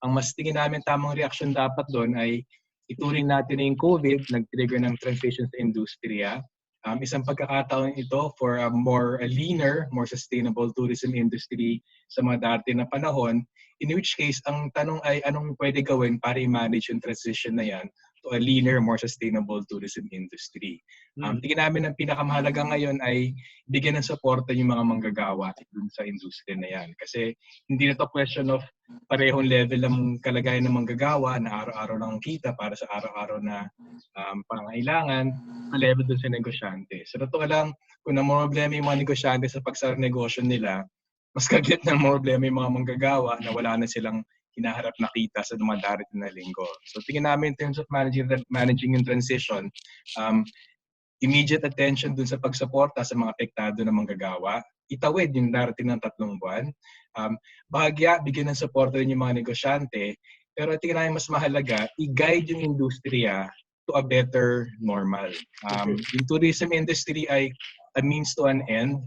Ang mas tingin namin tamang reaksyon dapat doon ay ituring natin na yung COVID, nag-trigger ng transition sa industriya. Isang pagkakataon ito for a leaner, more sustainable tourism industry sa mga dati na panahon, in which case, ang tanong ay anong pwede gawin para i-manage yung transition na yan to a leaner, more sustainable tourism industry. Tingin namin ang pinakamahalaga ngayon ay bigyan ng suporta yung mga manggagawa dun sa industry na yan. Kasi hindi na to question of parehong level ng kalagayan ng manggagawa na araw-araw lang kita para sa araw-araw na pangailangan, level dun sa negosyante. So totoo lang, kung na problema yung mga negosyante sa pagsara negosyo nila, mas kagit ng problema yung mga manggagawa na wala na silang hinaharap na kita sa dumadarating na linggo. So tingin namin in terms of managing yung transition, immediate attention dun sa pagsuporta sa mga apektado na manggagawa, itawid yung darating ng 3 buwan. Bahagya, bigyan ng suporta rin yung mga negosyante, pero tingin namin mas mahalaga, i-guide yung industriya to a better normal. In tourism industry ay a means to an end.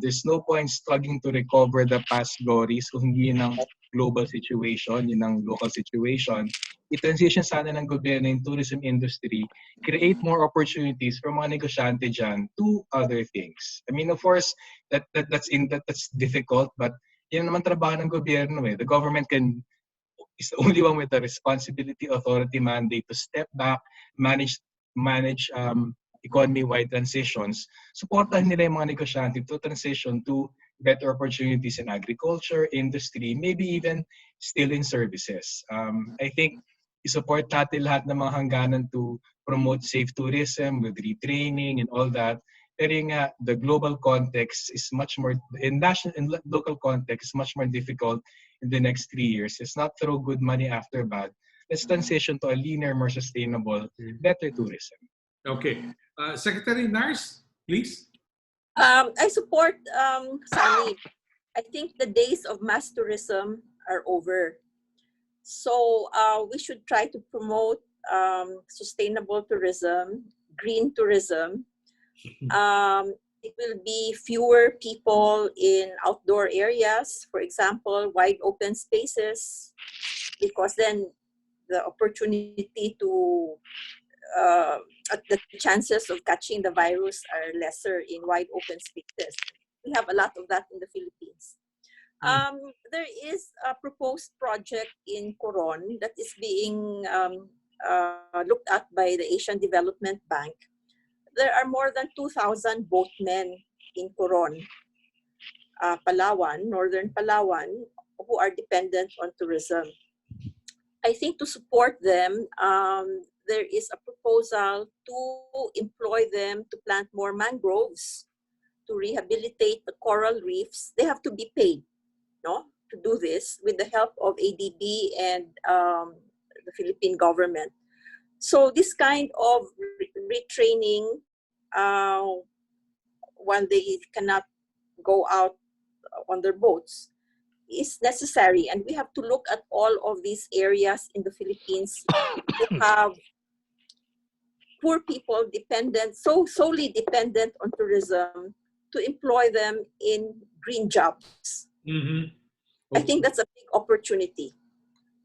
There's no point struggling to recover the past glories kung hindi yun ang global situation, yun ang local situation. I-transition sana ng gobyerno yung tourism industry, create more opportunities for mga negosyante dyan to other things. I mean, of course, that's difficult, but yan naman trabaho ng gobyerno eh. The government is the only one with the responsibility, authority, mandate to step back, manage economy-wide transitions. Supportahan nila yung mga negosyante to transition to better opportunities in agriculture, industry, maybe even still in services. I think isupport natin lahat ng mga hangganan to promote safe tourism with retraining and all that. Pero the global context is much more, in national and local context, is much more difficult in the next 3 years. It's not throw good money after bad. Let's transition to a leaner, more sustainable, better tourism. Okay. Secretary Nars, please. I support Sunny. I think the days of mass tourism are over. So we should try to promote sustainable tourism, green tourism. It will be fewer people in outdoor areas, for example, wide open spaces, because then the opportunity to the chances of catching the virus are lesser in wide open spaces. We have a lot of that in the Philippines. There is a proposed project in Coron that is being looked at by the Asian Development Bank. There are more than 2,000 boatmen in Coron, Palawan, northern Palawan, who are dependent on tourism. I think to support them, there is a proposal to employ them to plant more mangroves, to rehabilitate the coral reefs. They have to be paid, no, to do this with the help of ADB and the Philippine government. So this kind of retraining when they cannot go out on their boats is necessary, and we have to look at all of these areas in the Philippines who have poor people solely dependent on tourism, to employ them in green jobs. Okay. I think that's a big opportunity.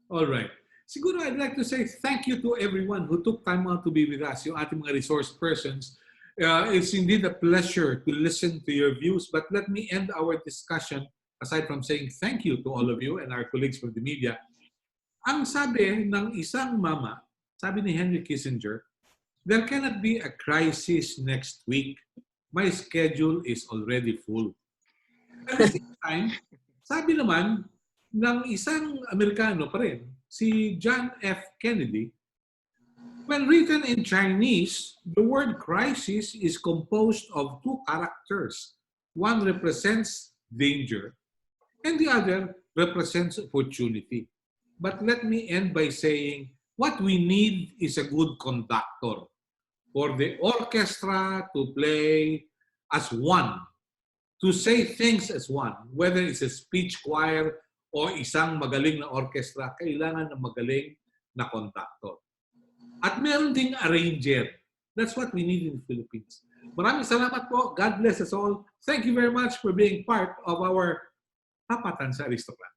All right. Siguro I'd like to say thank you to everyone who took time out to be with us, yung ating mga resource persons. It's indeed a pleasure to listen to your views, but let me end our discussion, aside from saying thank you to all of you and our colleagues from the media. Ang sabi ng isang mama, sabi ni Henry Kissinger, there cannot be a crisis next week. My schedule is already full. At the same time, sabi naman ng isang Amerikano pa rin, si John F. Kennedy, when written in Chinese, the word crisis is composed of two characters. One represents danger, and the other represents opportunity. But let me end by saying, what we need is a good conductor for the orchestra to play as one, to say things as one. Whether it's a speech choir o isang magaling na orchestra, kailangan ng magaling na conductor. At meron ding arranger. That's what we need in the Philippines. Maraming salamat po. God bless us all. Thank you very much for being part of our Tapatan sa Aristocrat.